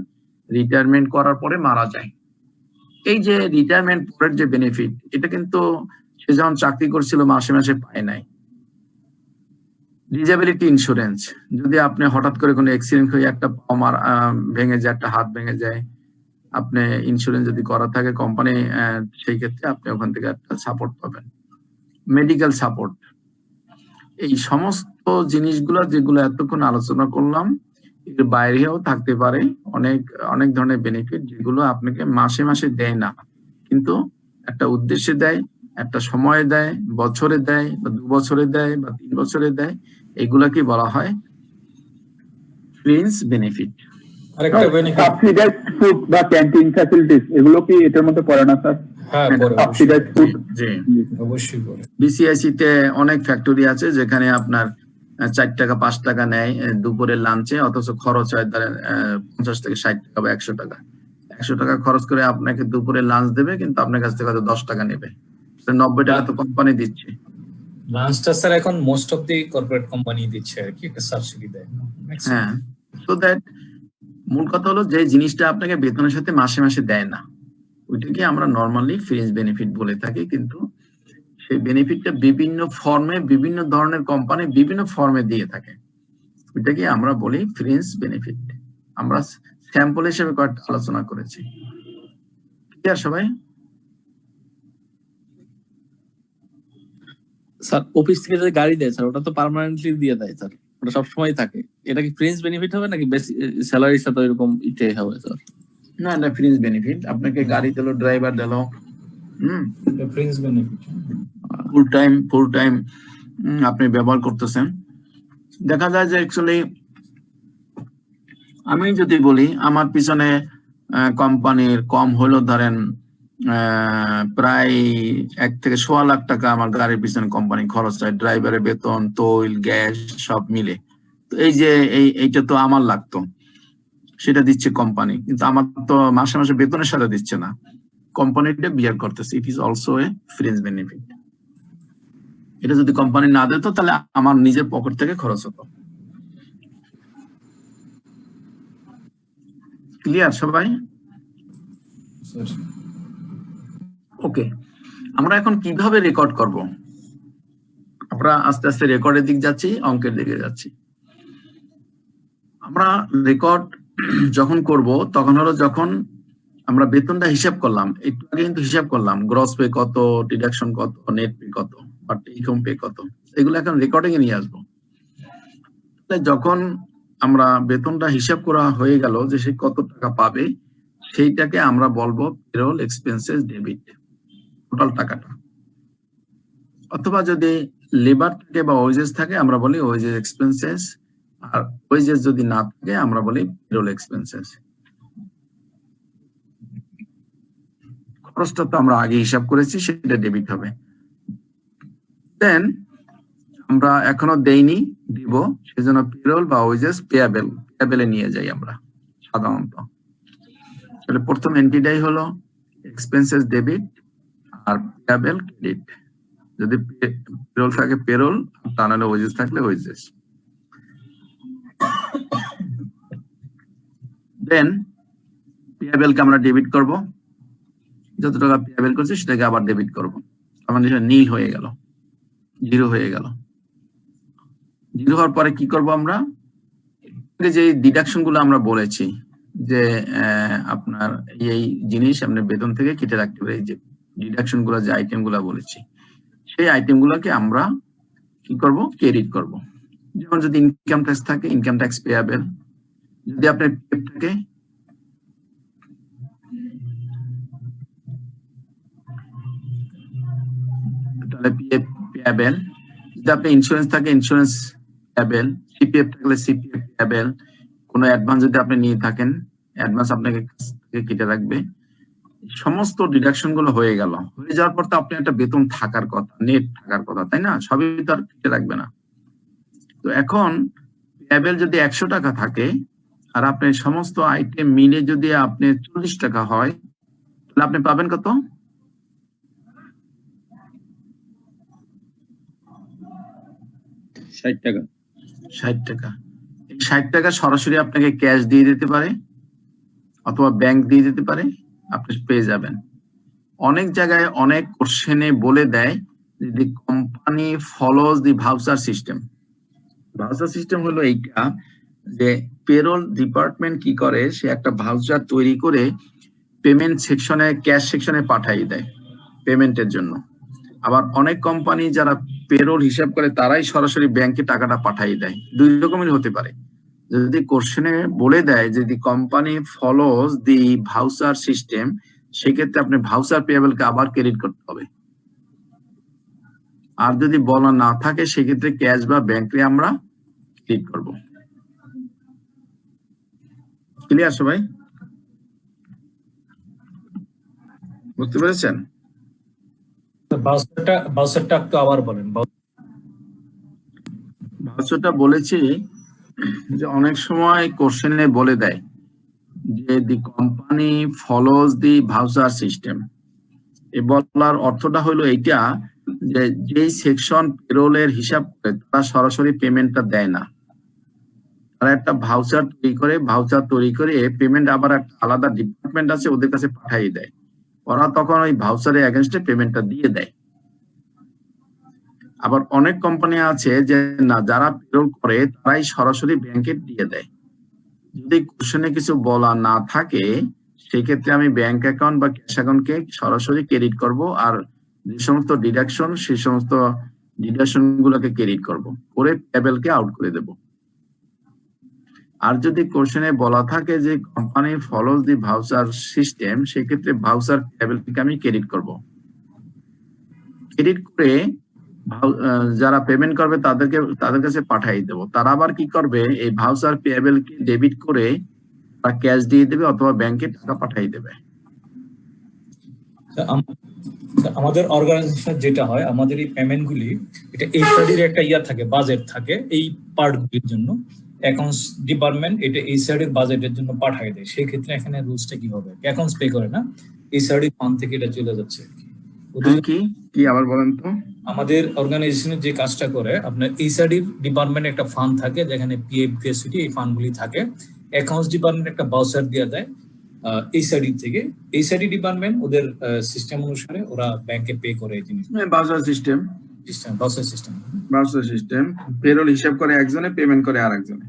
রিটায়ারমেন্ট করার পরে মারা যায়। এই যে রিটায়ারমেন্ট পরের যে বেনিফিট, এটা কিন্তু সে যখন চাকরি করছিল মাসে মাসে পায় নাই। ডিসেবিলিটি ইন্স্যুরেন্স, যদি আপনি হঠাৎ করে কোনো অ্যাক্সিডেন্ট হয়ে একটা পা ভেঙে যায়, একটা হাত ভেঙে যায়, আপনি ইন্স্যুরেন্স যদি করা থাকে কোম্পানি, সেই ক্ষেত্রে আপনি ওখান থেকে একটা সাপোর্ট পাবেন। মেডিকেল সাপোর্ট, এই সমস্ত জিনিসগুলো যেগুলো এতক্ষণ আলোচনা করলাম এর বাইরেও থাকতে পারে অনেক অনেক ধরনের বেনিফিট যেগুলো আপনাকে মাসে মাসে দেয় না, কিন্তু একটা উদ্দেশ্যে দেয়, একটা সময় দেয়, বছরে দেয় বা 2 বছরে দেয় বা 3 বছরে দেয়। এগুলাকে বলা হয় ফ্রিঞ্জ বেনিফিট। আরেকটা বেনিফিট, সাবসিডাইজড ফুড বা ক্যান্টিন ফ্যাসিলিটিস, এগুলো কি এটার মধ্যে পড়ে না স্যার? হ্যাঁ পরে সাবসিডাইজড ফুড, জি, অবশ্যই পরে। বিসিআইসি তে অনেক ফ্যাক্টরি আছে যেখানে আপনার 4 টাকা 5 টাকা নেয় দুপুরের লাঞ্চে, অথচ খরচ হয় ধরেন 50 থেকে 60 টাকা বা 100 টাকা। 100 টাকা খরচ করে আপনাকে দুপুরে লাঞ্চ দেবে, কিন্তু আপনার কাছ থেকে হয়তো 10 টাকা নেবে। 90 টাকা তো কোম্পানি দিচ্ছে। লাঞ্চটা স্যার এখন most of the corporate company দিচ্ছে আর কি, একটা সাবসিডি দেয়। হ্যাঁ, সো দ্যাট মূল কথা হলো যে জিনিসটা আপনাকে বেতনের সাথে মাসে মাসে দেয় না, ওইটাকে আমরা নর্মালি ফ্রিঞ্জ বেনিফিট বলে থাকি। কিন্তু সেই বেনিফিটটা বিভিন্ন ফর্মে, বিভিন্ন ধরনের কোম্পানি বিভিন্ন ফর্মে দিয়ে থাকে, ওইটাকে আমরা বলি ফ্রিঞ্জ বেনিফিট। আমরা স্যাম্পল হিসেবে কয়েকটা আলোচনা করেছি। ক্লিয়ার সবাই? স্যার অফিস থেকে যে গাড়ি দেয় স্যার, ওটা তো পার্মানেন্টলি দিয়ে দেয় স্যার, ওটা সবসময় থাকে। এটা কি ফ্রিঞ্জ বেনিফিট হবে নাকি স্যালারির সাথে এরকম ইটাই হবে স্যার? না, এটা ফ্রিঞ্জ বেনিফিট। আপনাকে গাড়ি দিল, ড্রাইভার দিল, এটা ফ্রিঞ্জ বেনিফিট। ফুল টাইম আপনি ব্যবহার করতেছেন। দেখা যায় যে অ্যাকচুয়ালি আমি যদি বলি আমার পিছনে কোম্পানির কম হলো ধরেন প্রায় 1 থেকে 1.25 লাখ টাকা আমার গাড়ির পিছনে কোম্পানি খরচ হয়, ড্রাইভারের বেতন, তৈল, গ্যাস সব মিলে। তো এই যে এইটা তো আমার লাগতো, সেটা দিচ্ছে কোম্পানি, কিন্তু আমার তো মাসে মাসে বেতনের সাথে দিচ্ছে না, কোম্পানিটা বিয়ার করতেছে। It is also a fringe benefit. এটা যদি কোম্পানি না দিত তাহলে আমার নিজের পকেট থেকে খরচ হতো। ক্লিয়ার সবাই? ওকে, আমরা এখন কিভাবে রেকর্ড করব? আমরা আস্তে আস্তে রেকর্ডের দিক যাচ্ছি, অঙ্কের দিকে যাচ্ছি। আমরা রেকর্ড যখন করব তখন হলো যখন আমরা বেতনটা হিসাব করলাম, একটু আগে কিন্তু হিসাব করলাম গ্রস পে কত, ডিডাকশন কত, নেট পে কত, বা টেক হোম পে কত, এগুলো এখন রেকর্ডিং এ নিয়ে আসবো। যখন আমরা বেতনটা হিসাব করা হয়ে গেল যে সে কত টাকা পাবে, সেইটাকে আমরা বলবো পেরোল এক্সপেন্সেস ডেবিট, টোটাল টাকাটা। অথবা যদি লেবার থাকে বা ওয়েজেস থাকে আমরা বলি ওয়েজেস এক্সপেন্সেস, আর ওয়েজেস যদি না থাকে আমরা বলি পেরোল এক্সপেন্সেস। খরচটা তো আমরা আগে হিসাব করেছি, সেটা ডেবিট হবে। দেন আমরা এখনো দেইনি, দিব, সেজন্য পেরোল বা ওয়েজেস পেয়াবেলে নিয়ে যাই আমরা সাধারণত। তাহলে প্রথম এন্ট্রিটাই হলো এক্সপেন্সেস ডেবিট আর পেয়াবেল ক্রেডিট। যদি পেরোল থাকে পেরোল, তা নাহলে ওয়েজেস থাকলে ওয়েজেস। দেন পেয়াবেল কে আমরা ডেবিট করব, যত টাকা পেয়াবেল করছি সেটাকে আবার ডেবিট করব, আমাদের এটা নীল হয়ে গেল, জিরো হয়ে গেল। জিরো হওয়ার পরে কি করব আমরা, যে ডিডাকশন গুলো আমরা বলেছি যে আপনার এই জিনিস আপনার বেতন থেকে কেটে রাখতে পারে, এই যে ডিডাকশন গুলো যে আইটেম গুলো বলেছি সেই আইটেম গুলোকে আমরা কি করব, ক্রেডিট করব। যেমন যদি ইনকাম ট্যাক্স থাকে ইনকাম ট্যাক্স পেয়াবেল, যদি আপনার পিএফ থাকে তাহলে পিএফ পেয়াবেল, যদি আপনার ইন্স্যুরেন্স থাকে ইন্স্যুরেন্স পেয়াবেল, সিপিএফ থাকলে সিপিএফ পেয়াবেল, কোনো অ্যাডভান্স যদি আপনি নিয়ে থাকেন অ্যাডভান্স আপনাকে কেটে রাখবে। সমস্ত ডিডাকশন গুলো হয়ে গেল, হয়ে যাওয়ার পর তো আপনি একটা বেতন থাকার কথা, নেট থাকার কথা, তাই না? সবই তো আর কেটে রাখবে না। তো এখন পেয়াবেল যদি 100 টাকা থাকে আর আপনার সমস্ত আইটেম মিলে যদি আপনি 40 টাকা হয় তাহলে আপনি পাবেন কত? 60 টাকা। 60 টাকা। এই 60 টাকা সরাসরি আপনাকে ক্যাশ দিয়ে দিতে পারে অথবা ব্যাংক দিয়ে দিতে পারে, আপনি পেয়ে যাবেন। অনেক জায়গায় অনেক কোশ্চেনে বলে দেয় যে company follows the voucher system. Voucher system হলো এইটা যে পেরোল ডিপার্টমেন্ট কি করে, সে একটা ভাউচার তৈরি করে পেমেন্ট সেকশনে, ক্যাশ সেকশনে পাঠিয়ে দেয় পেমেন্টের জন্য। আবার অনেক কোম্পানি যারা পেরোল হিসাব করে তারাই সরাসরি ব্যাংকে টাকাটা পাঠিয়ে দেয়। দুই রকমের হতে পারে। যদি কোশ্চেনে বলে দেয় যে the company follows the voucher system, সেক্ষেত্রে আপনি ভাউচার পেয়েবলকে আবার ক্রেডিট করতে হবে। আর যদি বলা না থাকে সেক্ষেত্রে ক্যাশ বা ব্যাংকে আমরা ক্রেডিট করব। ক্লিয়ার সবাই? বুঝতে পেরেছেন? বাউচারটা একটু আবার বলেন। ভাউচারটা বলেছি যে অনেক সময় কোশ্চেনে বলে দেয় যে the company follows the voucher system. এই বলার অর্থটা হলো এইটা যে যেই সেকশন পেরোলের হিসাব করে তারা সরাসরি পেমেন্টটা দেয় না, তারা একটা ভাউচার তৈরি করে পেমেন্ট আবার একটা আলাদা ডিপার্টমেন্ট আছে ওদের কাছে পাঠিয়ে দেয়। ওরা তখন ওই ভাউচারের এগেনস্টে পেমেন্টটা দিয়ে দেয়। আবার অনেক কোম্পানি আছে যে না, যারা পেরোল করে তারাই সরাসরি ব্যাংকে দিয়ে দেয়। যদি কোশ্চেনে কিছু বলা না থাকে সেক্ষেত্রে আমি ব্যাংক অ্যাকাউন্ট বা ক্যাশ অ্যাকাউন্টকে সরাসরি ক্রেডিট করব, আর যে সমস্ত ডিডাকশন সেই সমস্ত ডিডাকশন গুলোকে ক্রেডিট করব, করে পেয়েবলকে আউট করে দেব। আর যদি কোশ্চেনে বলা থাকে যে company follows the voucher system, সেক্ষেত্রে ভাউচার পেয়েবলকে আমি ক্রেডিট করব। ক্রেডিট করে যারা পেমেন্ট করবে তাদের কাছে পাঠিয়ে দেব। তারা আবার কি করবে, এই ভাউচার পেয়েবলকে ডেবিট করে বা ক্যাশ দিয়ে দেবে অথবা ব্যাংকে টাকা পাঠিয়ে দেবে। আমাদের অর্গানাইজেশন যেটা হয়, আমাদের এই পেমেন্ট গুলি এটা এইচআরডির একটা থাকে, বাজেট থাকে এই পার্ট গুলির জন্য। অ্যাকাউন্টস ডিপার্টমেন্ট এটা এইচআরডির বাজেটের জন্য পাঠিয়ে দেয়। সেই ক্ষেত্রে এখানে রুলসটা কি হবে? অ্যাকাউন্টস পে করে না, এইচআরডি ফান্ড থেকে এটা চলে যাচ্ছে কি আবার বলেন তো? আমাদের অর্গানাইজেশনের যে কাজটা করে, আপনার এইচআরডি ডিপার্টমেন্ট একটা ফান্ড থাকে যেখানে পিএফ গ্র্যাচুইটি এই ফান্ডগুলি থাকে। অ্যাকাউন্টস ডিপার্টমেন্ট একটা ভাউচার দিয়ে দেয় এইচআরডি থেকে। এইচআরডি ডিপার্টমেন্ট ওদের সিস্টেম অনুসারে ওরা ব্যাংকে পে করে এই জিনিস। ভাউচার সিস্টেম পেরোল হিসাব করে একজনে, পেমেন্ট করে আরেকজনে।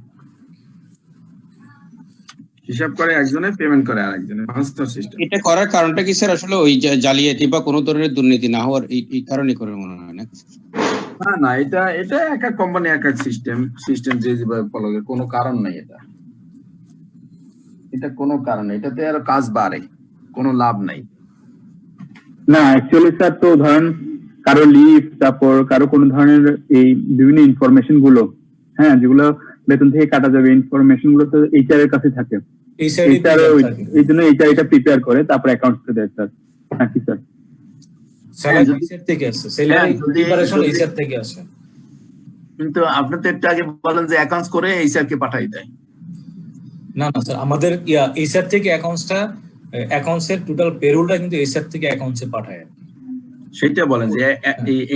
হিসাব করে একজনে, পেমেন্ট করে আরেকজনে। Voucher system. এটা করার কারণটা কি স্যার আসলে ওই জালিয়াতি বা কোনো ধরনের দুর্নীতি না হওয়ার এই কারণে করে মনে হয় না? না, এটা এক এক কোম্পানি এক এক সিস্টেম যে যেভাবে ফলো করে, কোনো কারণ নাই। এটা কোনো কারণ, এটাতে আর কাজ বাড়ে, কোনো লাভ নাই। না অ্যাকচুয়ালি স্যার, তো ধরেন কারো লিভ, তারপর কারো কোনো ধরনের এই বিভিন্ন ইনফরমেশন গুলো, হ্যাঁ, যেগুলো বেতন থেকে কাটা যাবে, ইনফরমেশন গুলো তো এইচআর এর কাছে থাকে। এই জন্য এইচআর এটা প্রিপেয়ার করে তারপর অ্যাকাউন্টসে দেয় স্যার। হ্যাঁ কি স্যার? কিন্তু আপনি তো একটু আগে বলেন যে অ্যাকাউন্টস করে এইচআর কে পাঠিয়ে দেয়। না স্যার, আমাদের এইচআর থেকে অ্যাকাউন্টসের টোটাল পেরোলটা কিন্তু এইচআর থেকে অ্যাকাউন্টসে পাঠায়। সেটা বলেন যে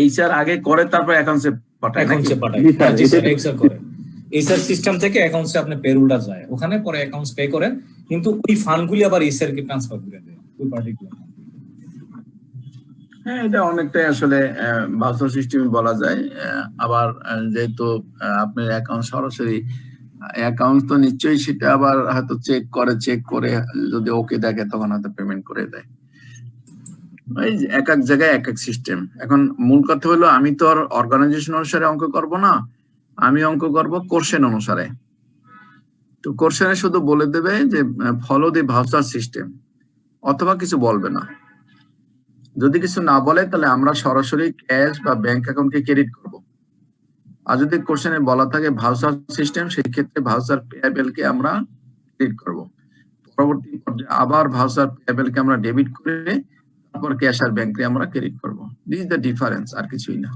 এইচআর আগে করে তারপর অ্যাকাউন্টসে পাঠায়। অ্যাকাউন্টসে পাঠায়। এইচআর সিস্টেম থেকে অ্যাকাউন্টসে আপনি পেরোলটা যায়, ওখানে পরে অ্যাকাউন্টস পে করেন, কিন্তু ওই ফান্ডগুলি আবার এইচআর কে ট্রান্সফার করে দেয় ওই পার্টিকুলার। হ্যাঁ, এটা অনেকটাই আসলে ভাউচার সিস্টেম বলা যায়। আবার যেহেতু আপনার অ্যাকাউন্ট সরাসরি অ্যাকাউন্ট, তো নিশ্চয়ই সেটা আবার হয়তো চেক করে যদি ওকে দেখে তখন হয়তো পেমেন্ট করে দেয়। এই যে এক এক জায়গায় এক এক সিস্টেম। এখন মূল কথা হলো আমি তো আর অর্গানাইজেশন অনুসারে অঙ্ক করব না, আমি অঙ্ক করব কোশ্চেন অনুসারে। তো কোশ্চেনে শুধু বলে দেবে যে ফলো দি ভাউচার সিস্টেম, অথবা কিছু বলবে না। যদি কিছু না বলে তাহলে আমরা সরাসরি ক্যাশ বা ব্যাংক অ্যাকাউন্টকে ক্রেডিট করব। আর যদি কোশ্চেনে বলা থাকে ভাউচার সিস্টেম, সেই ক্ষেত্রে ভাউচার পেয়েবল কে আমরা ক্রেডিট করব। পরবর্তী পর্যায়ে আবার ভাউচার পেয়েবল কে আমরা ডেবিট করে তারপর ক্যাশ আর ব্যাংকে আমরা ক্রেডিট করব। দিস ইজ দ্য ডিফারেন্স, আর কিছুই না।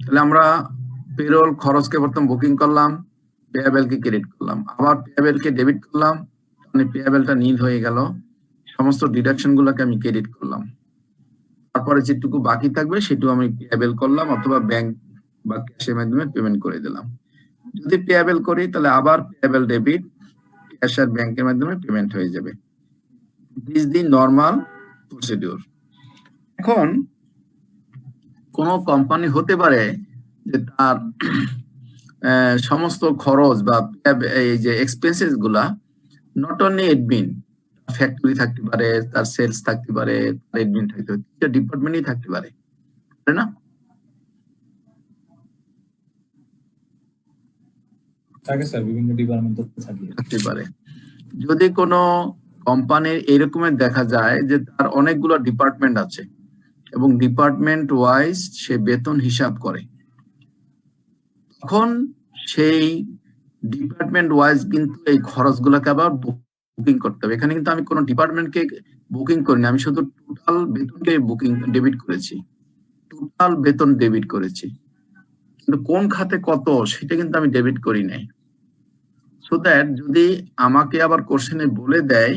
তাহলে আমরা পেরোল খরচকে প্রথম বুকিং করলাম, পেয়েবল কে ক্রেডিট করলাম, আবার পেয়েবল কে ডেবিট করলাম, মানে পেয়েবলটা নীল হয়ে গেল, সমস্ত ডিডাকশন গুলোকে আমি ক্রেডিট করলাম। তারপরে যেটুকু বাকি থাকবে সেটুকু আমি পেয়েবল করলাম অথবা ব্যাংক বা ক্যাশের মাধ্যমে পেমেন্ট করে দিলাম। যদি পেয়েবল করি তাহলে আবার পেয়েবল ডেবিট, ক্যাশ আর ব্যাংকের মাধ্যমে পেমেন্ট হয়ে যাবে। This the normal procedure. এখন কোন কোম্পানি হতে পারে যে তার সমস্ত খরচ বা এই যে এক্সপেন্সেস গুলা নট অনলি এডমিন, ফ্যাক্টরি থাকতে পারে, তার সেলস থাকতে পারে, তার এডমিন থাকতে পারে, ডিপার্টমেন্টই থাকতে পারে, তাই না? থাকে স্যার, বিভিন্ন ডিপার্টমেন্ট থাকতে পারে। যদি কোনো কোম্পানির এরকমের দেখা যায় যে তার অনেকগুলো ডিপার্টমেন্ট আছে এবং ডিপার্টমেন্ট ওয়াইজ সে বেতন হিসাব করে, তখন সেই ডিপার্টমেন্ট ওয়াইজ কিন্তু এই খরচগুলোকে আবার বুকিং করতে হবে। এখানে কিন্তু আমি কোনো ডিপার্টমেন্টকে বুকিং করিনি, আমি শুধু টোটাল বেতনকে ডেবিট করেছি, টোটাল বেতন ডেবিট করেছি, কিন্তু কোন খাতে কত সেটা কিন্তু আমি ডেবিট করি নাই। সো দ্যাট যদি আমাকে আবার কোশ্চেনে বলে দেয়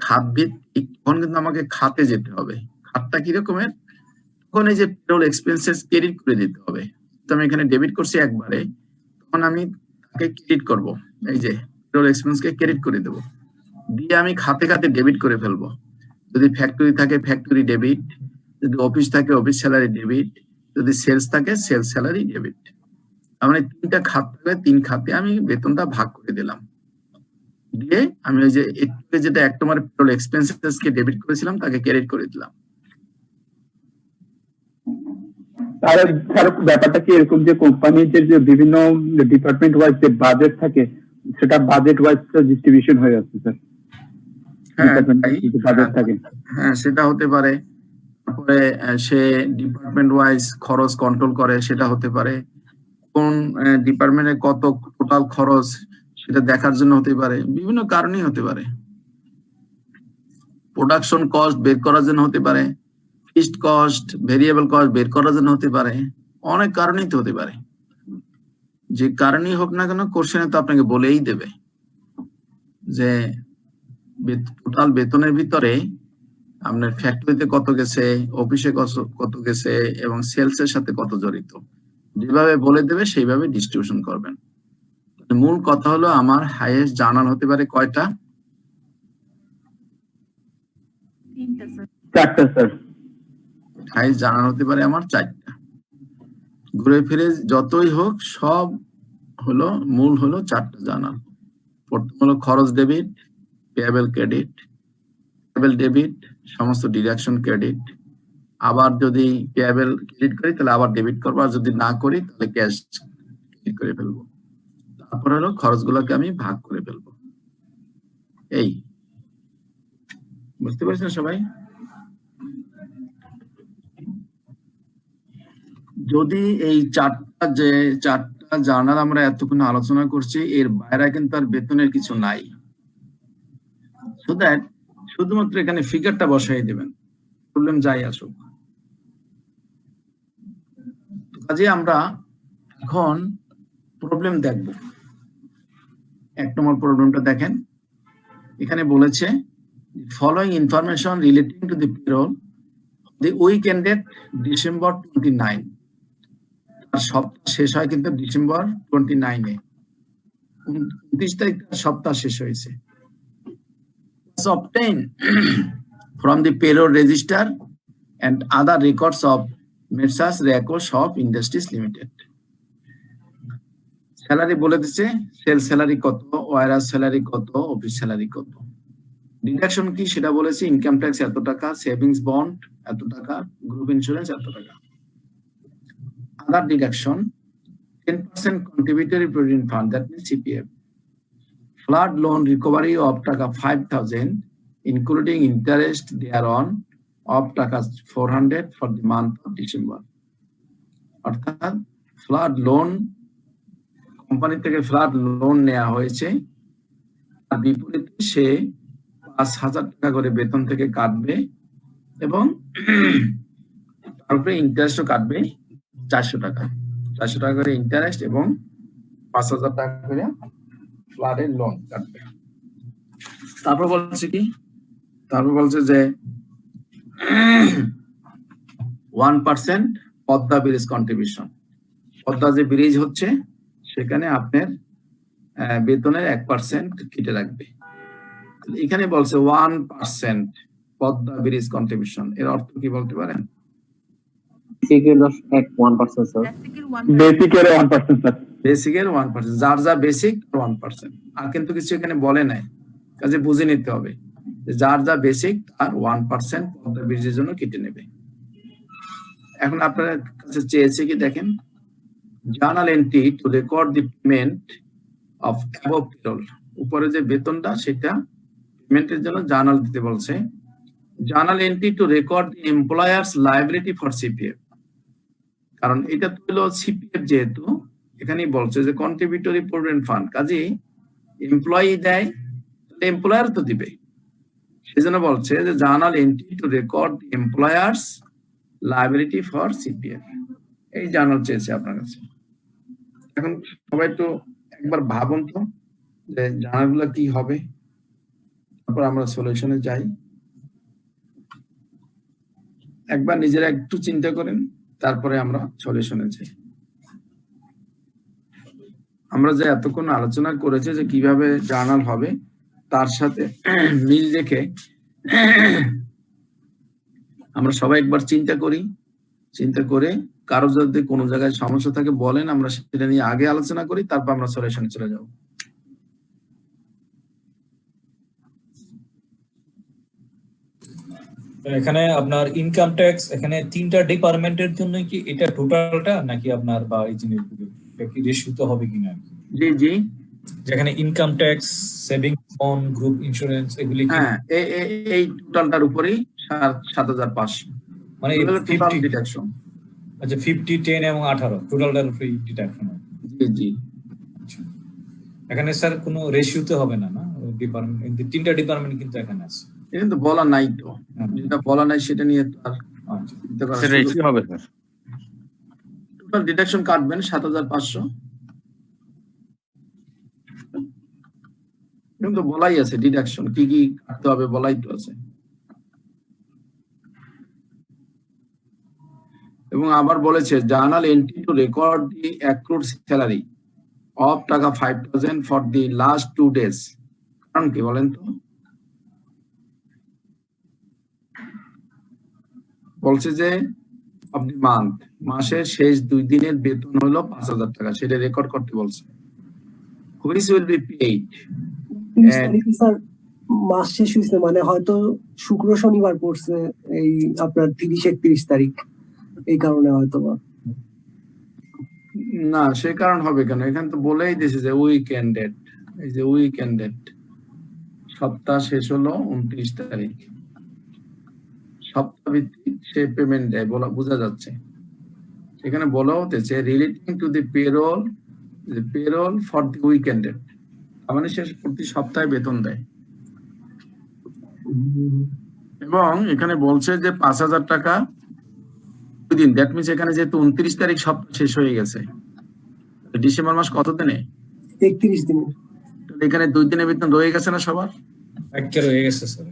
খাত ভিত্তিক, তখন কিন্তু আমাকে খাতে যেতে হবে। খাতটা কি রকমের? তখন এই যে পেরোল এক্সপেন্সেস ক্রেডিট করে দিতে হবে। তো আমি এখানে ডেবিট করছি একবারে, তখন আমি তাকে ক্রেডিট করব, এই যে পেরোল এক্সপেন্সকে ক্রেডিট করে দেবো, দিয়ে আমি খাতে খাতে ডেবিট করে ফেলবো। যদি ফ্যাক্টরি থাকে ফ্যাক্টরি ডেবিট, যদি অফিস থাকে অফিস স্যালারি ডেবিট, যদি সেলস থাকে সেলস স্যালারি ডেবিট। মানে তিনটা খাত থাকবে, তিন খাতে আমি বেতনটা ভাগ করে দিলাম, দিয়ে আমি ওই যে যেটা এক নম্বরে পেরোল এক্সপেন্সেস কে ডেবিট করেছিলাম তাকে ক্রেডিট করে দিলাম। আর স্যার ব্যাপারটা কি এরকম যে কোম্পানির যে বিভিন্ন ডিপার্টমেন্ট ওয়াইজ যে বাজেট থাকে সেটা বাজেট ওয়াইজ ডিস্ট্রিবিউশন হয়ে যাচ্ছে স্যার? বাজেট থাকে, হ্যাঁ সেটা হতে পারে। তারপরে সে ডিপার্টমেন্ট ওয়াইজ খরচ কন্ট্রোল করে, সেটা হতে পারে। কোন ডিপার্টমেন্টে কত টোটাল খরচ সেটা দেখার জন্য হতে পারে, বিভিন্ন কারণেই হতে পারে। প্রোডাকশন কস্ট বের করার জন্য হতে পারে, ফিক্সড কস্ট, ভেরিয়েবল কস্ট বের করার জন্য হতে পারে, অনেক কারণেই তো হতে পারে। যে কারণেই হোক না কেন কোশ্চেনে তো আপনাকে বলেই দেবে যে টোটাল বেতনের ভিতরে আপনার ফ্যাক্টরিতে কত গেছে, অফিসে কত গেছে এবং সেলস এর সাথে কত জড়িত, যেভাবে বলে দেবে সেইভাবে ডিস্ট্রিবিউশন করবেন। মূল কথা হলো আমার হাইয়েস্ট জার্নাল হতে পারে কয়টা? 4টা স্যার। হাইয়েস্ট জার্নাল হতে পারে আমার 4টা। ঘুরে ফিরে যতই হোক সব হলো মূল হলো 4টা জার্নাল। প্রথম হলো খরচ debit, payable credit, payable debit, সমস্ত ডিডাকশন ক্রেডিট। আবার যদি পেয়েবল ক্রেডিট করি তাহলে আবার ডেবিট করবো, আর যদি না করি তাহলে ক্যাশ ক্রেডিট করে ফেলবো। তারপর হলো খরচগুলোকে আমি ভাগ করে ফেলবো। এই বুঝতে পারছেন সবাই? যদি এই চারটা জার্নাল আমরা এতক্ষণ আলোচনা করছি, এর বাইরে কিন্তু আর বেতনের কিছু নাই। সো দ্যাট শুধুমাত্র এখানে ফিগারটা বসাই দেবেন, প্রবলেম যাই আসুক। কাজে আমরা এখন প্রবলেম দেখব। 1 নম্বর প্রবলেমটা দেখেন, এখানে বলেছে following information relating to the payroll the week ended December 29। তার সপ্তাহ শেষ হয় কিন্তু ডিসেম্বর 29-এ, 29 তারিখ তার সপ্তাহ শেষ হয়েছে। Obtain from the payroll register and other records of Messrs. Reco Shop Industries Limited. Salary বলে দিচ্ছে, সেল স্যালারি কত, ওয়ারহাউস স্যালারি কত, অফিস স্যালারি কত। ডিডাকশন কি সেটা বলেছি, ইনকাম ট্যাক্স এত টাকা, সেভিংস বন্ড এত টাকা, গ্রুপ ইন্স্যুরেন্স এত টাকা। আদার deduction 10% contributory provident fund, that means CPF. Flood loan recovery of টাকা 5,000 including interest thereon of টাকা 400 for the month of December. অর্থাৎ ফ্লাড লোন, কোম্পানি থেকে ফ্লাড লোন নেওয়া হয়েছে, তার বিপরীতে সে 5,000 টাকা করে বেতন থেকে কাটবে এবং তারপরে ইন্টারেস্টও কাটবে 400 টাকা, 400 টাকা করে ইন্টারেস্ট এবং 5,000 টাকা করে ফ্লাডের লোন কাটবে। তারপর বলছে কি, তারপর বলছে যে 1% পদ্মা ব্রিজ কন্ট্রিবিউশন। পদ্মা যে ব্রিজ হচ্ছে সেখানে আপনার বেতনের 1% কেটে রাখবে। এখানে বলছে 1% পদ্মা ব্রিজ কন্ট্রিবিউশন, এর অর্থ কি বলতে পারেন? বেসিকের 1% স্যার। বেসিকের 1%, যার যা বেসিক 1%, আর কিন্তু কিছু এখানে বলে নাই, কাজে বুঝে নিতে হবে যে যার যা বেসিক তার 1% পদ্মা ব্রিজের জন্য কেটে নেবে। এখন আপনার কাছে চেয়েছে কি দেখেন, journal entry two record the payment of above payroll, উপরে যে বেতনটা সেটা পেমেন্টের জন্য জার্নাল দিতে বলছে। Journal entry two record the employers liability for CPF, কারণ এটা তো হলো সিপিএফ, যেহেতু এখানেই বলছে যে কন্ট্রিবিউটরি প্রভিডেন্ট ফান্ড, কাজে এমপ্লয়ি দেয়, এমপ্লয়ার তো দিবে, সেজন্য বলছে যে journal entry two record the employers liability for CPF, এই জার্নাল চেয়েছে আপনার কাছে। এখন সবাই তো একবার ভাবুন তো যে জার্নালগুলো কি হবে, তারপর আমরা সলিউশনে যাই। একবার নিজেরা একটু চিন্তা করেন, তারপরে আমরা সলিউশনে যাই। আমরা যে এতক্ষণ আলোচনা করেছি যে কিভাবে জার্নাল হবে, তার সাথে মিল রেখে আমরা সবাই একবার চিন্তা করি, চিন্তা করে কারো যদি কোনো জায়গায় সমস্যা থাকে বলেন, আমরা সেটা নিয়ে আগে আলোচনা করি, তারপর আমরা সলিউশনে চলে যাব। এখানে আপনার ইনকাম ট্যাক্স, এখানে 3টা ডিপার্টমেন্টের জন্য কি এটা টোটালটা, নাকি আপনার বা এই জিনিসগুলো কি রেশিওতে হবে কিনা? জি জি, যেখানে income tax, savings bond, group insurance এগুলি কি? হ্যাঁ, এই টোটালটার উপরেই 7,500, মানে টোটাল ডিডাকশন। আচ্ছা, 50, 10 এবং 18 টোটালটার উপরে ডিডাকশন। জি জি, এখানে স্যার কোনো রেশিওতে হবে না, না ডিপার্টমেন্ট, 3টা ডিপার্টমেন্ট কিন্তু এখানে আছে, এটা তো বলা নাই, তো যেটা বলা নাই সেটা নিয়ে তো আর রেশিও হবে স্যার। টোটাল ডিডাকশন কাটবেন 7,500, কিন্তু বলাই আছে ডিডাকশন কি কি কাটতে হবে, বলাই তো আছে। এবং আবার বলেছে journal entry two record the accrued salary of টাকা 5,000 ফর দি লাস্ট 2 days, কারণ কি বলেন তো? বলছে যে অফ দি মান্থ, মাসের শেষ 2 দিনের বেতন হলো 5,000 টাকা, সেটা রেকর্ড করতে বলছে। হুইচ উইল বি পেইড, 30 তারিখে স্যার মাস শেষ হয়েছে, মানে হয়তো শুক্র শনিবার পড়ছে এই আপনার 30-31 তারিখ, এই কারণে হয়তো বা। না, সে কারণ হবে কেন, এখানে তো বলেই দিয়েছে যে উইকেন্ডেড, এই যে উইকেন্ডেড, সপ্তাহ শেষ হলো 29 তারিখ, সপ্তাহ ভিত্তিক সে পেমেন্ট দেয়, বলা বোঝা যাচ্ছে। এখানে বলা হতেছে relating to the payroll, payroll for the week ended, মানে সে প্রতি সপ্তাহে বেতন দেয়। এবং এখানে বলছে যে 5,000 টাকা দিন, দ্যাট মিনস এখানে যেহেতু 29 তারিখ সপ্তাহ শেষ হয়ে গেছে, ডিসেম্বর মাস কত দিনে? 31 দিনে। এখানে 2 দিনের বেতন রয়ে গেছে না সবার? একটা রয়ে গেছে স্যার।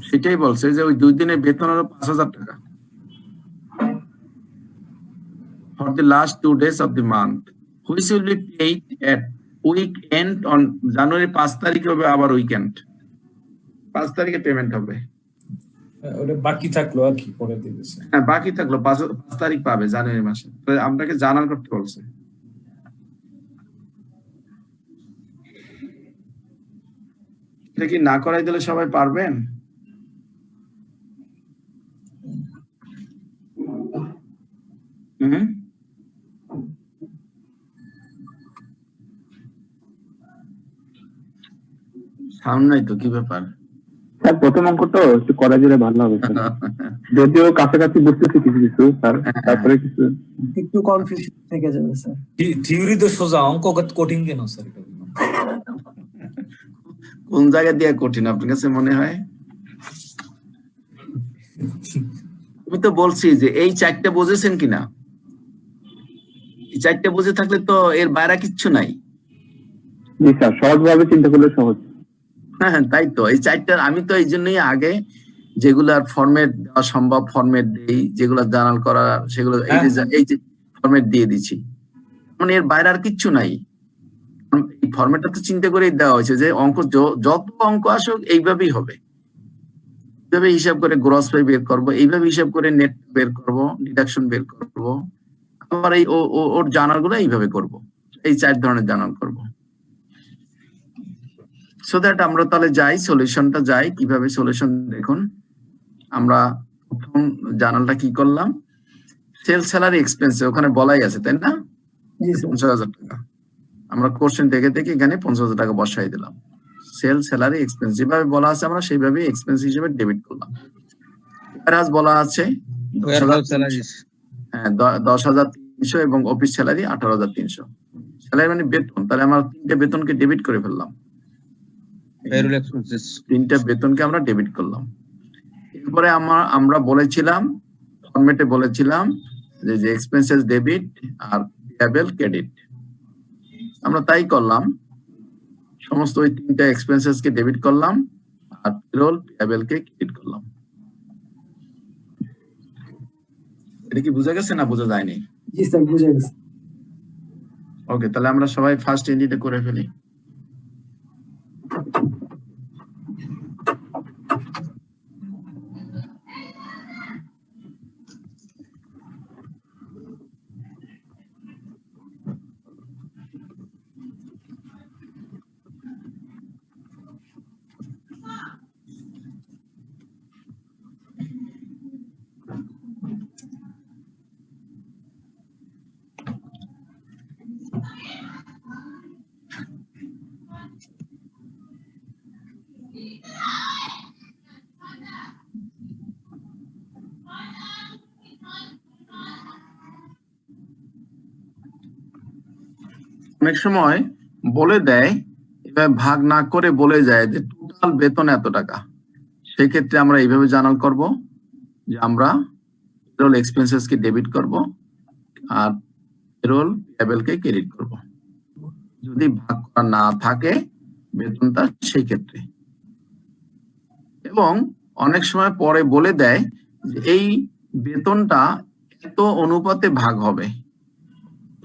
সেটাই বলছে যে ওই 2 দিনের বেতন হলো 5,000 টাকা for of the last 2 days of the month, which will be paid at week end on January 5 তারিখে হবে আবার উইকেন্ড, 5 তারিখে পেমেন্ট হবে। ওটা বাকি থাকলো আর কি পরে দিয়েছে। হ্যাঁ, বাকি থাকলো 5 তারিখ পাবে জানুয়ারি মাসে। তো আপনাকে জানার করতে বলছে। এটা কি না করাই দিলে সবাই পারবেন? হুম, সাউন্ড নাই তো, কি ব্যাপার? স্যার প্রথম অঙ্ক তো একটু করা গেলে ভালো হবে স্যার, যদিও কাছাকাছি বুঝতেছি কিছু কিছু স্যার, তারপরে কিছু একটু কনফিউশন থেকে যাবে স্যার। থিওরি তো সোজা, অঙ্ক কঠিন কেন স্যার এটা? কোন জায়গা দিয়ে কঠিন আপনার কাছে মনে হয়? আমি তো বলছি যে এই 4টা বুঝেছেন কিনা, এই 4টা বুঝে থাকলে তো এর বাইরে কিচ্ছু নাই। জি স্যার, সহজভাবে চিন্তা করলে সহজ। হ্যাঁ, তাই তো এই 4টা আমি তো এই জন্যই আগে যেগুলার ফরম্যাট দেওয়া সম্ভব ফরম্যাট দেই, যেগুলো জার্নাল করা সেগুলো এই যে ফরম্যাট দিয়ে দিচ্ছি, মানে এর বাইরে আর কিচ্ছু নাই। এই ফরম্যাটটা তো চিন্তা করেই দেওয়া হয়েছে যে অঙ্ক যত অঙ্ক আসুক এইভাবেই হবে, এইভাবে হিসাব করে গ্রস পে বের করব, এইভাবে হিসাব করে নেট বের করব, ডিডাকশন বের করব, আবার এই ওর জার্নাল গুলো এইভাবে করব, এই 4 ধরনের জার্নাল করব। সো দ্যাট আমরা তাহলে যাই সলিউশনটা যাই কিভাবে সলিউশন। দেখুন আমরা প্রথম জার্নালটা কি করলাম, সেল স্যালারি এক্সপেন্স ওখানে বলাই আছে তাই না, 50,000 টাকা। আমরা কোশ্চেন দেখে দেখে এখানে 50,000 টাকা বসাই দিলাম। সেল স্যালারি এক্সপেন্স যেভাবে বলা আছে আমরা সেইভাবে এক্সপেন্স হিসেবে ডেবিট করলাম। ওয়্যারহাউস বলা আছে 10,300 এবং অফিস স্যালারি 18,300। স্যালারি মানে বেতন, তাহলে আমরা 3টে বেতনকে ডেবিট করে ফেললাম, 3টা বেতনকে আমরা ডেবিট করলাম। এরপরে আমরা বলেছিলাম ফরম্যাটে বলেছিলাম যে এক্সপেন্সেস ডেবিট আর পেয়েবল ক্রেডিট, আমরা তাই করলাম। সমস্ত ওই 3টা এক্সপেন্সেস কে ডেবিট করলাম আর পেরোল পেয়েবল কে ক্রেডিট করলাম। এটা কি বুঝা গেছে না বোঝা যায়নি? জি স্যার, বুঝে গেছে। ওকে, তাহলে আমরা সবাই ফার্স্ট এন্ট্রিটা করে ফেলি। অনেক সময় বলে দেয় এভাবে ভাগ না করে বলে যায় যে টোটাল বেতন এত টাকা, সেক্ষেত্রে আমরা এইভাবে জার্নাল করব যে আমরা পেরোল এক্সপেন্সেস কে ডেবিট করব আর পেরোল পেয়েবল কে ক্রেডিট করব। যদি ভাগ করা না থাকে বেতনটা সেই ক্ষেত্রে, এবং অনেক সময় পরে বলে দেয় যে এই বেতনটা এত অনুপাতে ভাগ হবে,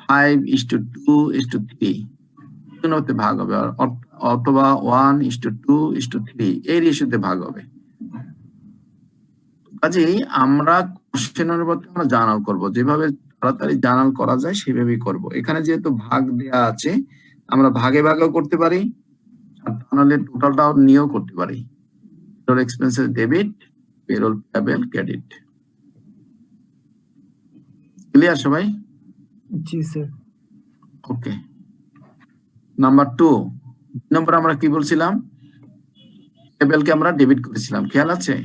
5:2:3 অনুপাতে ভাগ হবে, অথবা 1:2:3 এই রেশিওতে ভাগ হবে। কাজেই আমরা কোশ্চেন অনুপাতে আমরা জার্নাল করব, যেভাবে তাড়াতাড়ি জার্নাল করা যায় সেভাবেই করব। এখানে যেহেতু ভাগ দেয়া আছে আমরা ভাগে ভাগেও করতে পারি, আর তাহলে টোটালটাও নিয়েও করতে পারি। Payroll expenses debit, payroll payable credit. Clear সবাই? জি স্যার। ওকে, নাম্বার 2 নম্বর আমরা কি বলছিলাম, পেয়েবলকে আমরা ডেবিট করেছিলাম, খেয়াল আছে?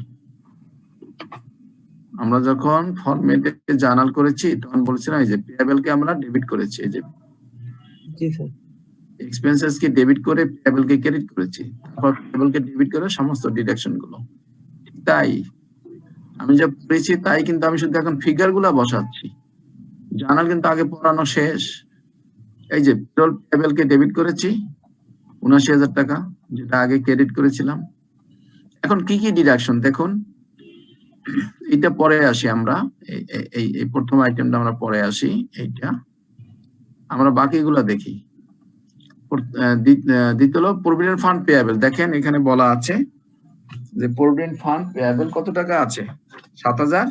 আমরা যখন ফরম্যাটে জার্নাল করেছি তখন বলছিলাম এই যে পেয়েবলকে আমরা ডেবিট করেছি, এই যে জি স্যার। এক্সপেন্সেস কে ডেবিট করে পেয়েবল কে ক্রেডিট করেছি, তারপর পেয়েবল কে ডেবিট করে সমস্ত ডিডাকশন গুলো। তাই আমি যা পড়েছি তাই, কিন্তু আমি শুধু এখন ফিগার গুলা বসাচ্ছি, জার্নাল কিন্তু আগে পড়ানো শেষ। এই যে পেরোল পেয়েবল কে ডেবিট করেছি ৭৯,০০০ টাকা, যেটা আগে ক্রেডিট করেছিলাম। এখন কি কি ডিডাকশন দেখুন, এইটা পরে আসি আমরা, এই প্রথম আইটেমটা আমরা পরে আসি। এইটা আমরা বাকিগুলা দেখি। দ্বিতীয় হলো প্রভিডেন্ট ফান্ড পেয়াবেল। দেখেন এখানে বলা আছে যে প্রভিডেন্ট ফান্ড পেয়াবেল কত টাকা আছে? 7,000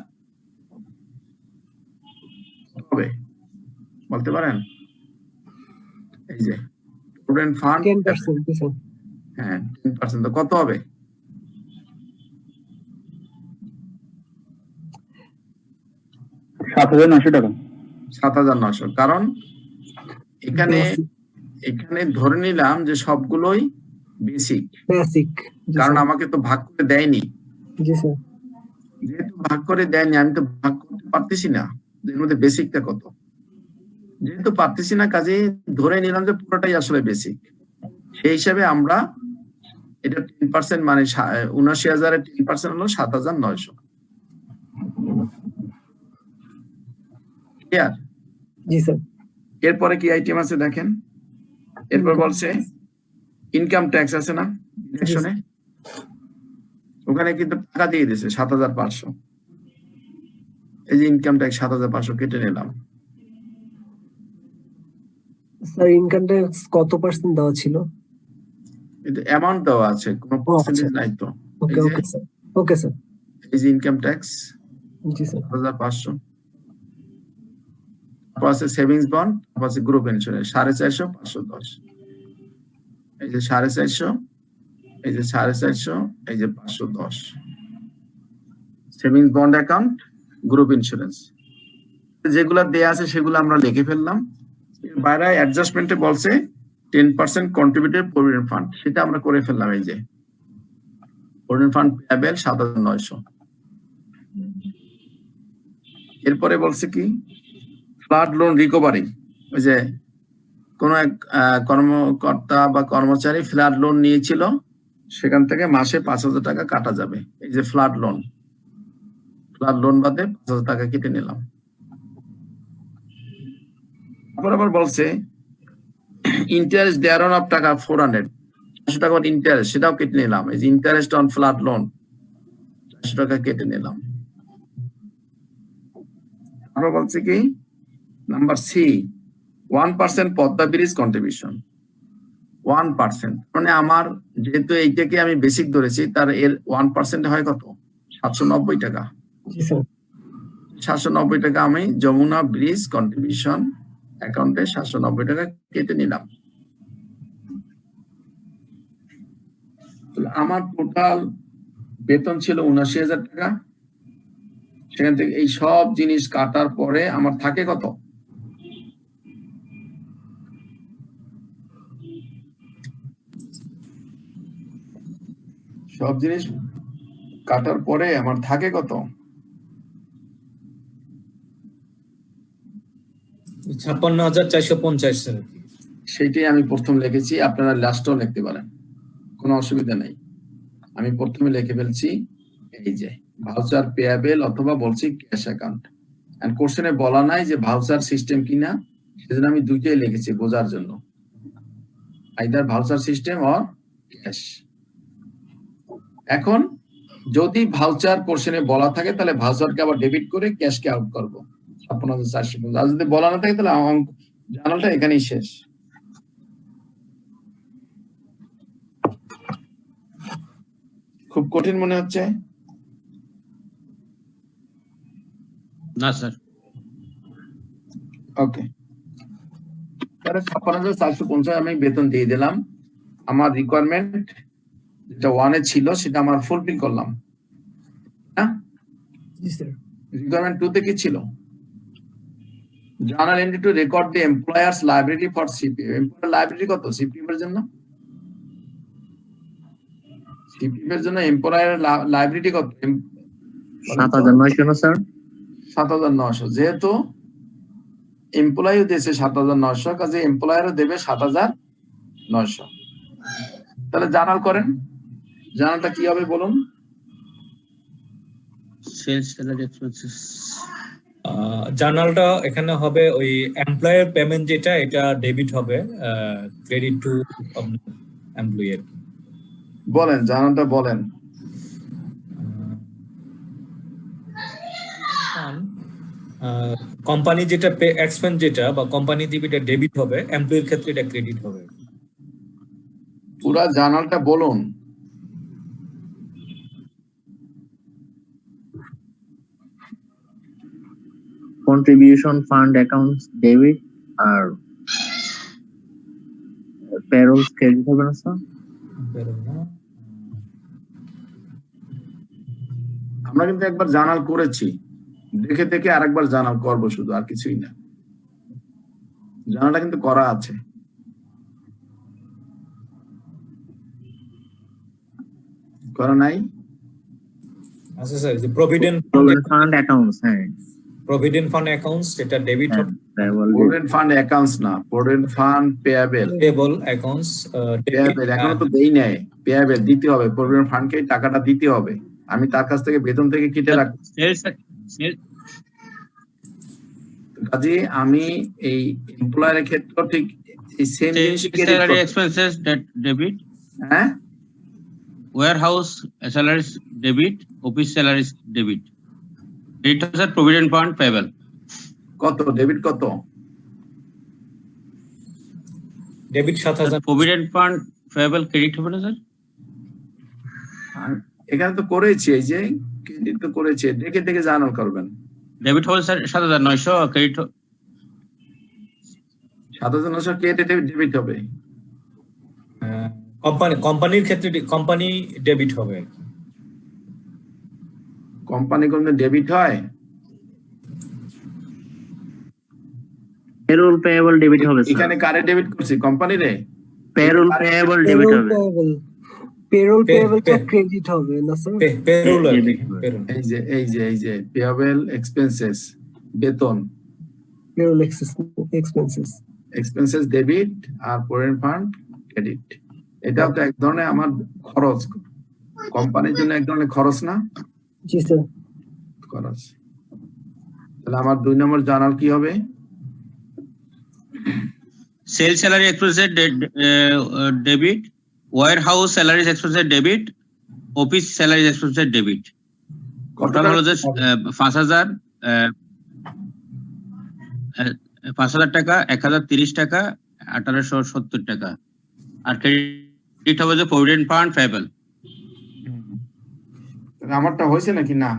হবে, বলতে পারেন? এই যে প্রভিডেন্ট ফান্ড 10%। হ্যাঁ 10%, তো কত হবে? 7,900 টাকা। 7,900। কারণ এখানে ধরে নিলাম যে সবগুলোই বেসিক, বেসিক। কারণ আমাকে তো ভাগ করে দেয়নি। জি স্যার। যেহেতু ভাগ করে দেয়নি, আমি তো ভাগ করতে পারতেছি না এর মধ্যে বেসিকটা কত। যেহেতু পারতেছি না, কাজে ধরে নিলাম যে পুরোটাই আসলে বেসিক। সেই হিসাবে আমরা এটা 10%, মানে 79,000-এর 10% হলো 7,900। ক্লিয়ার? জি স্যার। এরপরে কি আইটেম আছে দেখেন। এরপর বলছে ইনকাম ট্যাক্স আছে না ডিডাকশনে, ওখানে কিন্তু টাকা দিয়ে দিয়েছে 7,500। এই যে ইনকাম ট্যাক্স 7,500 কেটে নিলাম। স্যার ইনকাম ট্যাক্স কত পার্সেন্ট দেওয়া ছিল? কিন্তু অ্যামাউন্ট দেওয়া আছে, কোনো পার্সেন্টেজ নাই তো। ওকে ওকে স্যার। Okay sir. এই যে ইনকাম ট্যাক্স জি স্যার। 7,500, তারপর আছে সেভিংস বন্ড, তারপর আছে গ্রুপ ইন্স্যুরেন্স 450, 510। এই যে 450, এই যে 450, এই যে 510। Savings bond account, group insurance, যেগুলা দেয়া আছে সেগুলো আমরা লিখে ফেললাম। বাইরে অ্যাডজাস্টমেন্টে বলছে 10% কন্ট্রিবিউটেড প্রভিডেন্ট ফান্ড, সেটা আমরা করে ফেললাম। এই যে প্রভিডেন্ট ফান্ড পেয়াবেল 7,900। এরপরে বলছে কি ফ্লাড লোন রিকভারি। ওই যে কোন এক কর্মকর্তা বা কর্মচারী ফ্লাড লোন নিয়েছিল, সেখান থেকে মাসে 5,000 টাকা কাটা যাবে। এই যে ফ্লাড লোন বাদে 5,000 টাকা কেটে নিলাম। তারপর আবার বলছে ইন্টারেস্ট দেয়ার অন অফ টাকা 400 টাকা ইন্টারেস্ট, সেটাও কেটে নিলাম। এই যে ইন্টারেস্ট অন ফ্লাড লোন 400 টাকা কেটে নিলাম। তারপর বলছে কি number C 1% Padma bridge contribution 1%, মানে আমার যেহেতু এইটাকে আমি বেসিক ধরেছি, তার এর 1% হয় কত? 790 টাকা। 790 টাকা আমি যমুনা ব্রিজ কন্ট্রিবিউশন অ্যাকাউন্টে 790 টাকা কেটে নিলাম। আমার টোটাল বেতন ছিল 79,000 টাকা। সেখান থেকে এই সব জিনিস কাটার পরে আমার থাকে কত? সব জিনিস কাটার পরে আমার থাকে কত? 56,450 স্যার। সেইটাই আমি প্রথম লিখেছি, আপনারা লাস্টও লিখতে পারেন, কোনো অসুবিধা নেই। আমি প্রথমে লিখে ফেলছি এই যে ভাউচার পেয়াবেল অথবা বলছি ক্যাশ অ্যাকাউন্ট। এন্ড কোশ্চেনে বলা নাই যে ভাউচার সিস্টেম কিনা, সেজন্য আমি দুইটাই লিখেছি বোঝার জন্য, either voucher system or cash. এখন যদি ভাউচার কোশ্চেনে বলা থাকে তাহলে ভাউচারকে আবার ডেবিট করে ক্যাশকে আউট করব 56,450। আর যদি বলা না থাকে তাহলে জানালটা এখানেই শেষ। খুব কঠিন মনে হচ্ছে? না স্যার। ওকে, তাহলে 56,450 আমি বেতন দিয়ে দিলাম। আমার রিকোয়ারমেন্ট যেটা 1 এ ছিল সেটা আমার ফুলফিল করলাম। হ্যাঁ, রিকোয়ারমেন্ট 2 তে কি ছিল? Journal entry two record the employers liability for CPF. Employer liability কত সিপিএফ এর জন্য? সিপিএফ এর জন্য এমপ্লয়ার লায়াবিলিটি কত? 7,900 না স্যার? 7,900। যেহেতু এমপ্লয়ি দিয়েছে 7,900, কাজে এমপ্লয়ারও দেবে 7,900। তাহলে জার্নাল করেন, জার্নালটা কি হবে বলুন? Sales salary expenses. জার্নালটা এখানে হবে ওই এমপ্লয়ার পেমেন্ট যেটা, এটা ডেবিট হবে, ক্রেডিট টু এমপ্লয়ি। বলেন জার্নালটা বলেন। ফান্ড কোম্পানি যেটা পে এক্সপেন্স যেটা বা কোম্পানি দিবে এটা ডেবিট হবে, এমপ্লয়ির ক্ষেত্রে এটা ক্রেডিট হবে। পুরা জার্নালটা বলুন। কন্ট্রিবিউশন ফান্ড অ্যাকাউন্টস ডেবিট আর পেরোল ক্রেডিট হবে না স্যার? আমরা কিন্তু একবার জার্নাল করেছি, দেখে দেখে আরেকবার জার্নাল করবো, শুধু আর কিছুই না। জার্নালটা কিন্তু করা আছে। করা নাই? আচ্ছা স্যার, যে প্রভিডেন্ট ফান্ড অ্যাকাউন্টস, হ্যাঁ ফান্ড অ্যাকাউন্টস এটা ডেবিট হবে, প্রভিডেন্ট ফান্ড অ্যাকাউন্টস না, প্রভিডেন্ট ফান্ড পেয়াবেল। পেয়েবল অ্যাকাউন্টস পেয়াবেল এখনো তো দেই নাই, পেয়াবেল দিতে হবে, প্রভিডেন্ট ফান্ডকে টাকাটা দিতে হবে। আমি তার কাছ থেকে বেতন থেকে কেটে রাখবো। কাজে আমি এই এমপ্লয়ারের ক্ষেত্রে ঠিক এই সেম জিনিস স্যালারি এক্সপেন্সেস ডেবিট, হ্যাঁ warehouse salaries debit, office salaries debit. It is a provident fund payable. কত ডেবিট কত? Debit 7000। Provident fund payable credit হবে না স্যার? এখানে তো করেছি, এই যে ক্রেডিট তো করেছি, দেখে দেখে জার্নাল করবেন। ডেবিট হবে স্যার 7900, ক্রেডিট 7900 ক্রেডিট ডেবিট হবে। কোম্পানির ক্ষেত্রে কোম্পানি ডেবিট হবে। কোম্পানি কোন ডেবিট হয়? পেরোল পেয়েবল ডেবিট হবে স্যার। এখানে কারে ডেবিট করছি? কোম্পানিরে পেরোল পেয়েবল ডেবিট হবে। পেরোল পেয়েবল তো ক্রেডিট হবে না স্যার? পেরোল এই যে পেয়েবল এক্সপেন্সেস, বেতন, পেরোল এক্সপেন্সেস ডেবিট আর প্রভিডেন্ট ফান্ড ক্রেডিট। এটাও তো এক ধরনের আমার খরচ, কোম্পানির জন্য এক ধরনের খরচ না? জি স্যার, খরচ। তাহলে আমার 2 নম্বর জার্নাল কি হবে? Sale salary expenses debit, warehouse salaries expenses debit, office salaries expenses debit. Total হলো যে 5000 টাকা, 1030 টাকা, 1870 টাকা। আর ক্রেডিট হবে যে প্রভিডেন্ট ফান্ড পেয়েবল। আমারটা হয়েছে নাকি না,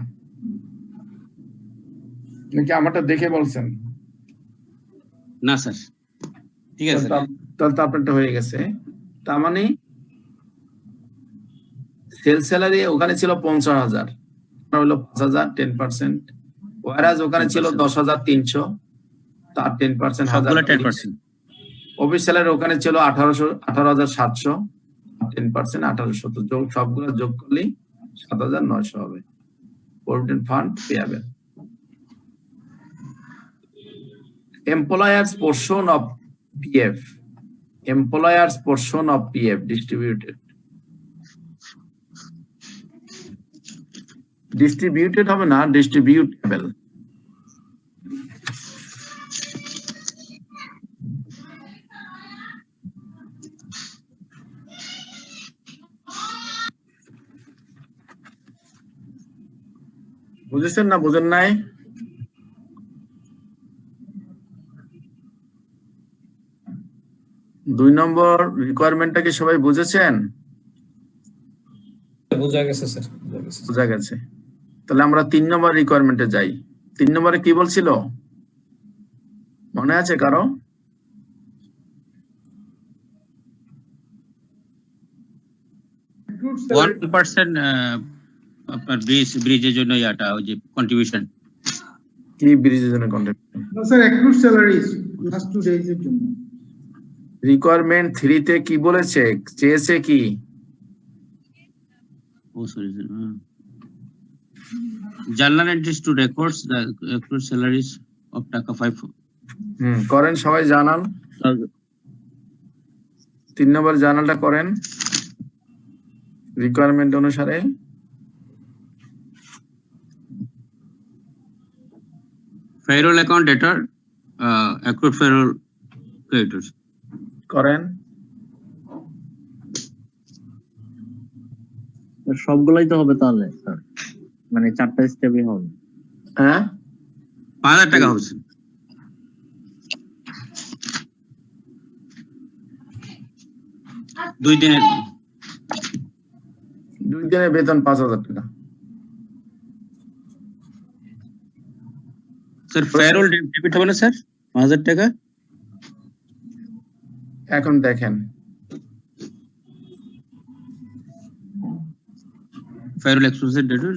নাকি আমারটা দেখে বলছেন? না স্যার, ঠিক আছে। তাহলে তো আপনারটা হয়ে গেছে। তার মানে সেল স্যালারি ওখানে ছিল 50,000, হলো 5000, 10%। ওয়ারাজ ওখানে ছিল 10,300, তার 10% সবগুলো 10%। অফিস স্যালারি ওখানে ছিল 18,700, 10% 1870, যোগ সবগুলো যোগ করলে 7,900 হবে provident fund payable. Employer's portion of PF, employer's portion of PF distributed হবে না, distributable। বুঝেছেন না বুঝেন নাই? দুই নম্বর রিকোয়ারমেন্টটা কি সবাই বুঝেছেন? বোঝা গেছে স্যার, বোঝা গেছে। তাহলে আমরা 3 নম্বর রিকোয়ারমেন্টে যাই। 3 নম্বরে কি বলছিল মনে আছে কারো? ওয়ান 1% আপনার ব্রিজের জন্য ইয়াটা ওই যে কন্ট্রিবিউশন। কি ব্রিজের জন্য contribution? Sir accrued salaries last 2 days এর জন্য। রিকোয়ারমেন্ট 3 তে কি বলেছে, চেয়েছে কি? ও sorry sir, journal entries to records the accrued salaries of টাকা 5। করেন সবাই জানান। 3 নম্বর জার্নালটা করেন রিকোয়ারমেন্ট অনুসারে। payroll account debtor, accrued payroll creditors. করেন সবগুলাই তো হবে তাহলে স্যার, মানে 4টা স্টেপই হবে। হ্যাঁ 5,000 টাকা হবে স্যার। দুই দিনের 2 দিনের বেতন 5,000 টাকা। স্যার পেরোল ডেবিট হবে না স্যার 5,000 টাকা? এখন দেখেন পেরোল এক্সপেন্সের ডেবিট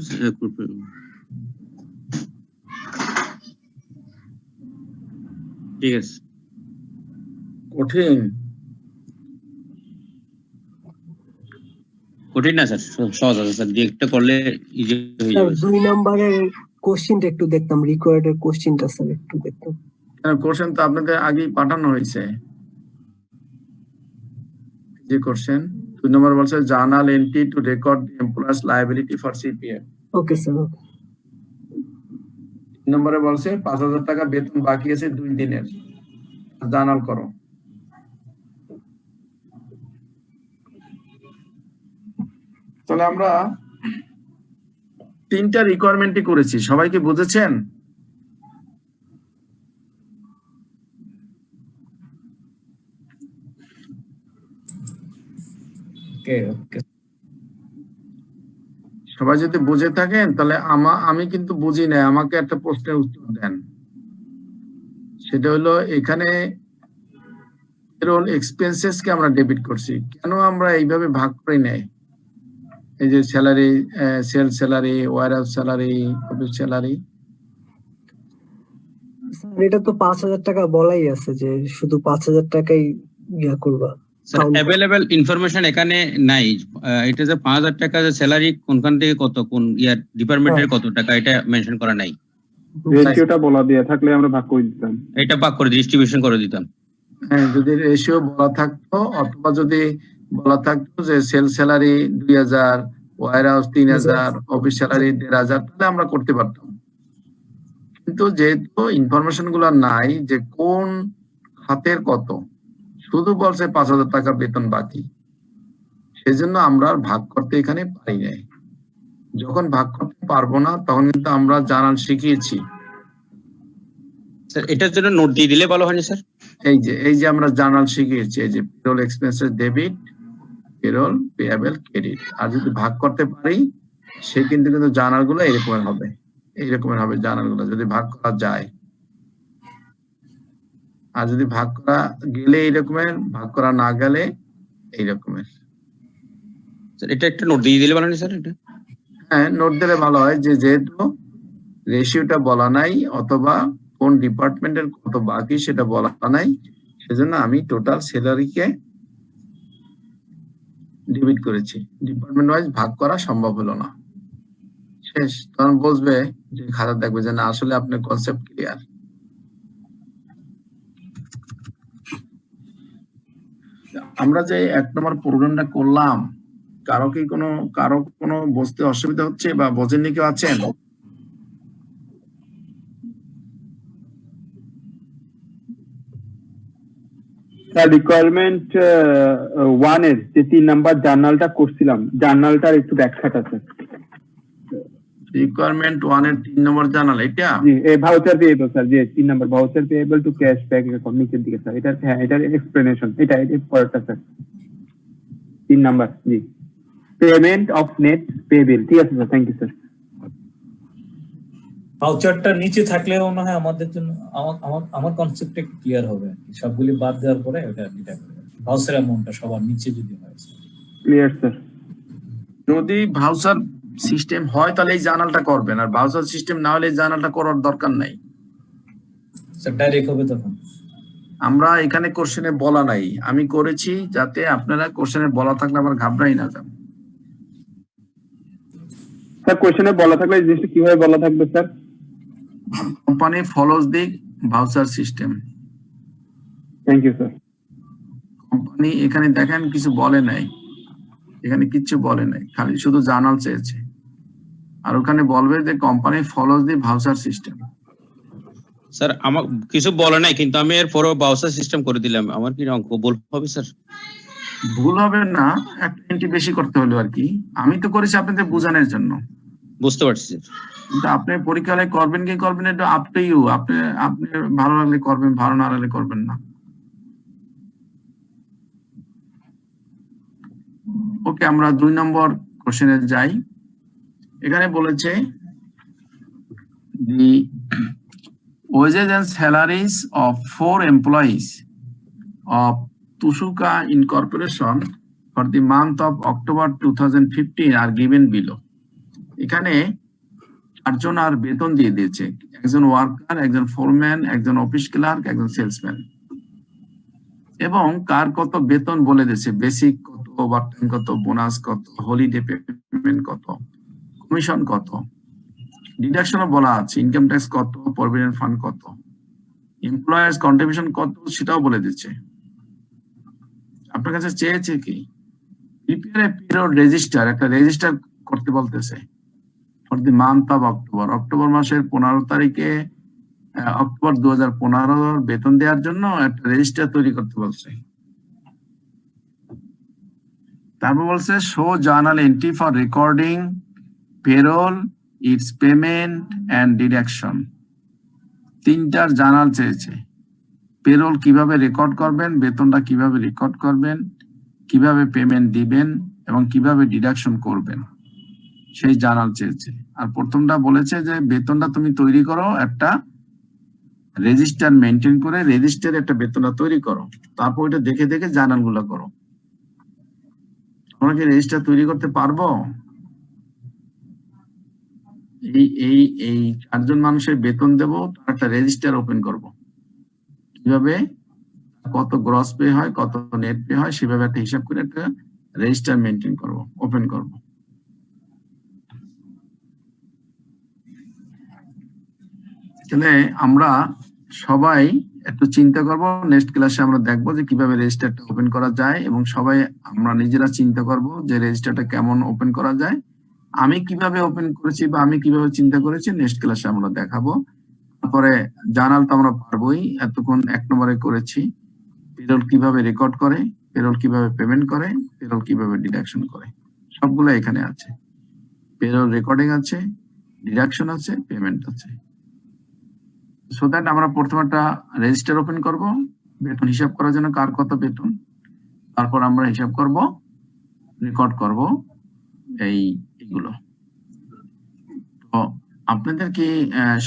ঠিক আছে। কঠিন। কঠিন না স্যার, সহজ আছে স্যার, ডিরেক্টটা করলে ইজি হয়ে স্যার যাবে। 2 নম্বরের কোশ্চেনটা একটু দেখতাম, রিকোয়ার্ড এর কোশ্চেনটা স্যার একটু দেখতাম। কোশ্চেন তো আপনাদের আগেই পাঠানো হয়েছে। যে কোশ্চেন 2 নম্বর বলছে journal entry two record the employers liability for CPF. Okay sir. 3 নম্বরে বলছে 5,000 টাকা বেতন বাকি আছে 2 দিনের, জার্নাল করো। তাহলে আমরা 3টা রিকোয়ারমেন্টই করেছি, সবাইকে বুঝেছেন? ওকে ওকে সবাই যদি বুঝে থাকেন তাহলে আমি কিন্তু বুঝি না, আমাকে একটা প্রশ্নের উত্তর দেন। সেটা হলো এখানে পেরোল এক্সপেন্সেস কে আমরা ডেবিট করছি, কেন আমরা এইভাবে ভাগ করে নেই? এই যে salary, sale salary, warehouse salary, office salary. Sir এটা তো 5,000 টাকা বলাই আছে যে শুধু 5,000 টাকাই ইয়া করবা। স্যার অ্যাভেলেবল ইনফরমেশন এখানে নাই। এটা যে 5,000 টাকা যে স্যালারি কোনখান থেকে কত, কোন ইয়ার ডিপার্টমেন্টের কত টাকা, এটা মেনশন করা নাই। রেশিওটা বলা দেয়া থাকলে আমরা ভাগ করে দিতাম। এটা ভাগ করে ডিস্ট্রিবিউশন করে দিতাম। হ্যাঁ, যদি রেশিও বলা থাকতো, অথবা যদি বলা থাকতো যে sale salary 2,000, warehouse 3,000, office salary 1,500, তাহলে আমরা করতে পারতাম। কিন্তু যেহেতু ইনফরমেশন গুলো নাই যে কোন খাতের কত, শুধু বলছে 5,000 টাকা বেতন বাকি, সেজন্য আমরা আর ভাগ করতে এখানে পারি নাই। যখন ভাগ করতে পারবো না তখন কিন্তু আমরা জার্নাল শিখিয়েছি। স্যার এটার জন্য নোট দিয়ে দিলে ভালো হয়নি স্যার? এই যে আমরা জার্নাল শিখিয়েছি, এই যে payroll expenses debit, payroll payable credit. আর যদি ভাগ করতে পারি সে কিন্তু জার্নাল গুলো এইরকমের হবে জার্নাল গুলো, যদি ভাগ করা যায়। আর যদি ভাগ করা গেলে এইরকমের, ভাগ করা না গেলে এইরকমের। স্যার এটা একটা নোট দিয়ে দিলে ভালো হয়নি স্যার? এটা হ্যাঁ, নোট দিলে ভালো হয়, যে যেহেতু রেশিওটা বলা নাই অথবা কোন ডিপার্টমেন্টের কত বাকি সেটা বলা নাই, সেজন্য আমি টোটাল স্যালারিকে ডেবিট করেছি। ডিপার্টমেন্ট ওয়াইজ ভাগ করা সম্ভব হলো না। শেষ, তখন বুঝবে যে খাতা দেখবে যে না আসলে আপনার কনসেপ্ট ক্লিয়ার। আমরা যে 1 নম্বর প্রোগ্রামটা করলাম, কারো কোনো বুঝতে অসুবিধা হচ্ছে বা বোঝেননি কেউ আছেন? রিকোয়ারমেন্ট 1 এর যে 3 নাম্বার জার্নালটা করছিলাম, জার্নালটার একটু ব্যাখ্যাটা আছে। রিকোয়ারমেন্ট 1 এর 3 নম্বর জার্নাল এটা? জি, এই ভাউচার পেয়েবল স্যার, যে 3 number voucher payable two cash back account, নিচের দিকে স্যার। এটা হ্যাঁ, এটার এক্সপ্লেনেশন, এটা পরেরটা sir. 3 number, G, payment of net payable. ঠিক আছে স্যার, থ্যাংক ইউ স্যার। ভাউচারটা নিচে থাকলেও মনে হয় আমাদের জন্য আমার কনসেপ্টটা একটু ক্লিয়ার হবে। সবগুলি বাদ দেওয়ার পরে এটা ভাউচার অ্যামাউন্টটা সবার নিচে যদি হয়। Clear sir. যদি ভাউচার সিস্টেম হয় তাহলে এই জার্নালটা করবেন, আর ভাউচার সিস্টেম না হলে এই জার্নালটা করার দরকার নাই। স্যার ডাইরেক্ট হবে তখন। আমরা এখানে কোশ্চেনে বলা নাই, আমি করেছি যাতে আপনারা কোশ্চেনে বলা থাকলে আবার ঘাবড়াই না যান। স্যার কোশ্চেনে বলা থাকলে এই জিনিসটা কিভাবে বলা থাকবে sir? Company follows the voucher system. Thank you sir. Company এখানে দেখেন কিছু বলে নাই, এখানে কিচ্ছু বলে নাই, খালি শুধু জার্নাল চেয়েছে। আর ওখানে বলবে যে company follows the voucher system. Sir আমার কিছু বলে নাই, কিন্তু আমি এর পরেও ভাউচার সিস্টেম করে দিলাম, আমার কি অঙ্ক ভুল হবে স্যার? ভুল হবে না, একটা এন্ট্রি বেশি করতে হলো আর কি। আমি তো করেছি আপনাদের বোঝানোর জন্য। বুঝতে পারছি স্যার। কিন্তু আপনি পরীক্ষা হলে করবেন কি করবেন এটা আপ টু ইউ। আপনি আপনি ভালো লাগলে করবেন, ভালো না লাগলে করবেন না। ওকে, আমরা 2 নম্বর কোশ্চেনে যাই। এখানে বলেছে the wages and salaries of 4 employees of Tusuka Incorporation for the month of October 2015 are given below. এখানে 4 জন আর বেতন দিয়ে দিয়েছে, একজন ওয়ার্কার, একজন ফোরম্যান, একজন অফিস ক্লার্ক, একজন সেলসম্যান, এবং কার কত বেতন বলে দিয়েছে, বেসিক কত, ওভারটাইম কত, বোনাস কত, হলিডে পেমেন্ট কত, কমিশন কত, ডিডাকশনও বলা আছে, ইনকাম ট্যাক্স কত, প্রভিডেন্ট ফান্ড কত, এমপ্লয়ার্স কন্ট্রিবিউশন কত সেটাও বলে দিচ্ছে। আপনার কাছে চেয়েছে কি প্রিপেয়ার এ পেরোল রেজিস্টার, একটা রেজিস্টার করতে বলতেছে for the month of October, October মাসের 15 তারিখে অক্টোবর 2015 বেতন দেওয়ার জন্য একটা রেজিস্টার তৈরি করতে বলছে। তারপর বলছে show journal entry for recording payroll, its payment and deduction. 3টার জার্নাল চেয়েছে। পেরোল কিভাবে রেকর্ড করবেন, বেতনটা কিভাবে রেকর্ড করবেন, কিভাবে পেমেন্ট দিবেন এবং কিভাবে ডিডাকশন করবেন, সেই জার্নাল চেয়েছে। আর প্রথমটা বলেছে যে বেতনটা তুমি তৈরি করো, একটা রেজিস্টার মেনটেন করে রেজিস্টারে একটা বেতনটা তৈরি করো, তারপর ওইটা দেখে দেখে জার্নাল গুলো করো। আমরা কি রেজিস্টার তৈরি করতে পারবো? এই 4 জন মানুষের বেতন দেবো, তার একটা রেজিস্টার ওপেন করব, কিভাবে কত গ্রস পে হয়, কত নেট পে হয়, সেভাবে একটা হিসাব করে একটা রেজিস্টার মেনটেন করব, ওপেন করব। তাহলে আমরা সবাই একটু চিন্তা করব, নেক্সট ক্লাসে আমরা দেখবো যে কিভাবে রেজিস্টারটা ওপেন করা যায়, এবং সবাই আমরা নিজেরা চিন্তা করব যে রেজিস্টারটা কেমন ওপেন করা যায়। আমি কিভাবে ওপেন করেছি বা আমি কিভাবে চিন্তা করেছি নেক্সট ক্লাসে আমরা দেখাবো। তারপরে জার্নাল তো আমরা পারবোই, এতক্ষণ 1 নম্বরে করেছি পেরোল কিভাবে রেকর্ড করে, পেরোল কিভাবে পেমেন্ট করে, পেরোল কিভাবে ডিডাকশন করে, সবগুলো এখানে আছে। পেরোল রেকর্ডিং আছে, ডিডাকশন আছে, পেমেন্ট আছে। সো দ্যাট আমরা প্রথমে একটা রেজিস্টার ওপেন করব বেতন হিসাব করার জন্য, কার কত বেতন, তারপর আমরা হিসাব করব, রেকর্ড করব এইগুলো। তো আপনাদের কি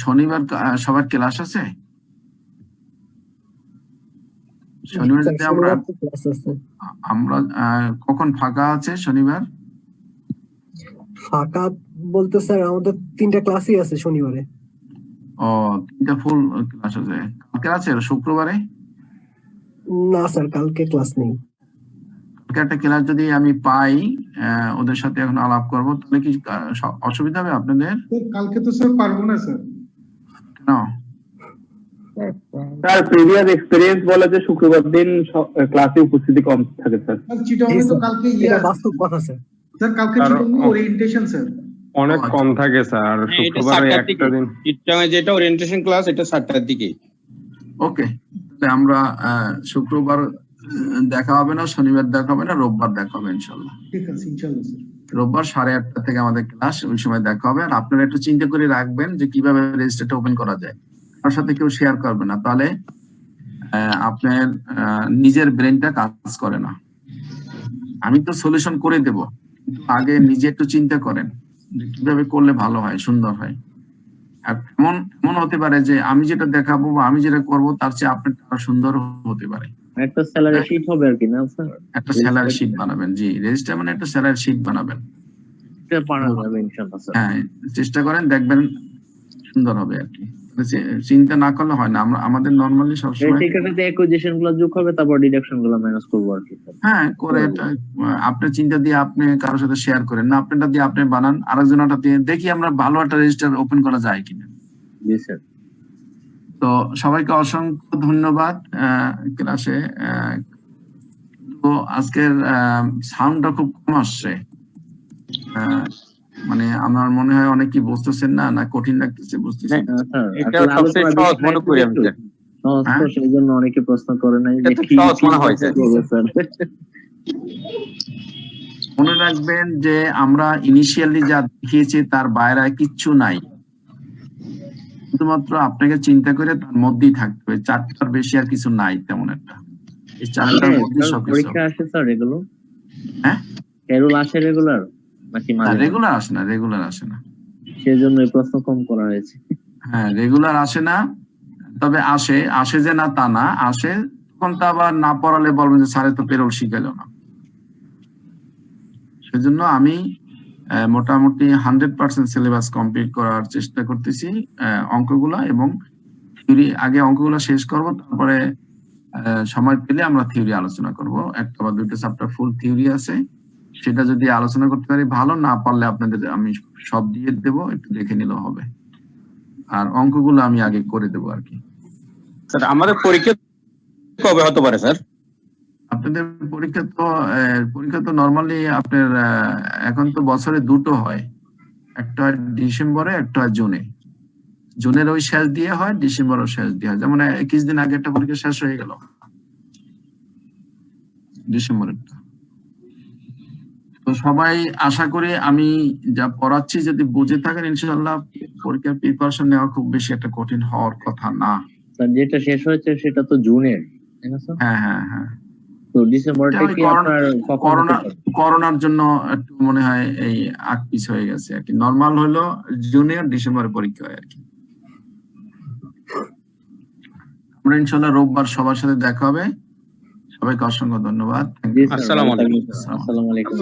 শনিবার সবার ক্লাস আছে? শনিবার যদি আমরা কখন ফাঁকা আছে শনিবার? ফাঁকা বলতে স্যার আমাদের 3টা ক্লাসই আছে শনিবারে। ও, 3টা ফুল ক্লাস আছে। কালকে আছে শুক্রবারে? না স্যার, কালকে ক্লাস নেই। কালকে একটা ক্লাস যদি আমি পাই, ওদের সাথে এখন আলাপ করব, তাহলে কি অসুবিধা হবে আপনাদের? কালকে তো স্যার পারবো না স্যার। কেন? স্যার প্রিভিয়াস এক্সপেরিয়েন্স বলে যে শুক্রবার দিন ক্লাসে উপস্থিতি কম থাকে স্যার। চিটাগং তো কালকে এটা বাস্তব কথা স্যার। স্যার কালকে চিটাগং ওরিয়েন্টেশন স্যার অনেক কম থাকে স্যার, শুক্রবারে একটা দিন চিট্টাঙে যেটা ওরিয়েন্টেশন ক্লাস, এটা 7টার দিকে। ওকে, তাহলে আমরা শুক্রবার দেখা হবে না, শনিবার দেখা হবে না, রোববার দেখা হবে ইনশাআল্লাহ। ঠিক আছে ইনশাআল্লাহ স্যার। রোববার 8:30 থেকে আমাদের ক্লাস, ওই সময় দেখা হবে। আর আপনারা একটু চিন্তা করে রাখবেন যে কিভাবে রেজিস্টারটা ওপেন করা যায়, তার সাথে কেউ শেয়ার করবে না, তাহলে আপনার নিজের ব্রেনটা কাজ করে না। আমি তো সলিউশন করে দেব, কিন্তু আগে নিজে একটু চিন্তা করেন যে কিভাবে করলে ভালো হয়, সুন্দর হয়। আর এমন হতে পারে যে আমি যেটা দেখাবো বা আমি যেটা করবো তার চেয়ে আপনার আরো সুন্দর হতে পারে। একটা স্যালারি শিট হবে আর কি না স্যার? একটা স্যালারি শিট বানাবেন, জি, রেজিস্টার মানে একটা স্যালারি শিট বানাবেন। এটা বানানো যাবে ইনশাআল্লাহ স্যার। হ্যাঁ, চেষ্টা করেন, দেখবেন সুন্দর হবে আর কি। চিন্তা না করলে হয় না। আমরা আমাদের নরমালি সবসময় এটাতে অ্যাকুইজিশন গুলো যোগ হবে, তারপর ডিডাকশন গুলো মাইনাস করব আর কি। হ্যাঁ, করে আপনার চিন্তা দিয়ে আপনি কারোর সাথে শেয়ার করেন না, আপনারটা দিয়ে আপনি বানান, আরেকজনটা দিয়ে দেখি আমরা ভালো একটা রেজিস্টার ওপেন করা যায় কিনা। জি স্যার। তো সবাইকে অসংখ্য ধন্যবাদ ক্লাসে। তো আজকের সাউন্ডটা খুব কম আসছে, মানে আমার মনে হয় অনেকেই বুঝতেছেন না, না কঠিন লাগতেছে বুঝতেছেন? এটা সবচেয়ে সহজ মনে করি আমি স্যার। তো সেই জন্য অনেকে প্রশ্ন করে নাই যে এটা কি সহজ মনে হয় স্যার। মনে রাখবেন যে আমরা ইনিশিয়ালি যা দেখিয়েছি তার বাইরে কিচ্ছু নাই, শুধুমাত্র আপনাকে চিন্তা করে তার মধ্যেই থাকতে হবে, 4টার বেশি আর কিছু নাই তেমন একটা। এই 4টার মধ্যে সবকিছু। পরীক্ষা আসে স্যার এগুলো? হ্যাঁ, এগুলো আসে রেগুলার নাকি মাঝে মাঝে? রেগুলার আসে না, রেগুলার আসে না। সেজন্য এই প্রশ্ন কম করা হয়েছে। হ্যাঁ, রেগুলার আসে না, তবে আসে যে না তা না, আসে তখন তো আবার না পড়ালে বলবেন যে স্যারে তো পেরোল শিখাইলো না। সেজন্য আমি মোটামুটি 100% সিলেবাস কমপ্লিট করার চেষ্টা করতেছি অঙ্কগুলা, এবং থিওরি আগে অঙ্কগুলা শেষ করব, তারপরে সময় পেলে আমরা থিওরি আলোচনা করব। একটা বা দুটো চ্যাপ্টার ফুল থিওরি আছে, সেটা যদি আলোচনা করতে পারি ভালো, না পারলে আপনাদের আমি সব দিয়ে দেবো, একটু দেখে নিলেও হবে। আর অঙ্কগুলো আমি আগে করে দেবো আর কি। স্যার আমাদের পরীক্ষা কবে হতে পারে স্যার? আপনাদের পরীক্ষা তো নরমালি আপনার এখন তো বছরে দুটো হয়, একটা হয় ডিসেম্বরে, একটা হয় জুনে। জুনের ওই শেষ দিয়ে হয়, ডিসেম্বরের শেষ দিয়ে হয়। যেমন 21 দিন আগে একটা পরীক্ষা শেষ হয়ে গেল ডিসেম্বরেরটা। তো সবাই আশা করি আমি যা পড়াচ্ছি যদি বুঝে থাকেন, ইনশাআল্লাহ পরীক্ষার প্রিপারেশন নেওয়া খুব বেশি একটা কঠিন হওয়ার কথা না। স্যার যেটা শেষ হয়েছে সেটা তো জুনের, তাই না স্যার? হ্যাঁ হ্যাঁ হ্যাঁ, তো ডিসেম্বরটা কি আপনার কখন হতে পারে? করোনার জন্য একটু মনে হয় এই আকপিস হয়ে গেছে আর কি। নরমাল হলো জুনে আর ডিসেম্বরে পরীক্ষা হয় আর কি। আমরা ইনশাআল্লাহ রোববার সবার সাথে দেখা হবে। সবাইকে অসংখ্য ধন্যবাদ। জি স্যার, আসসালামু আলাইকুম।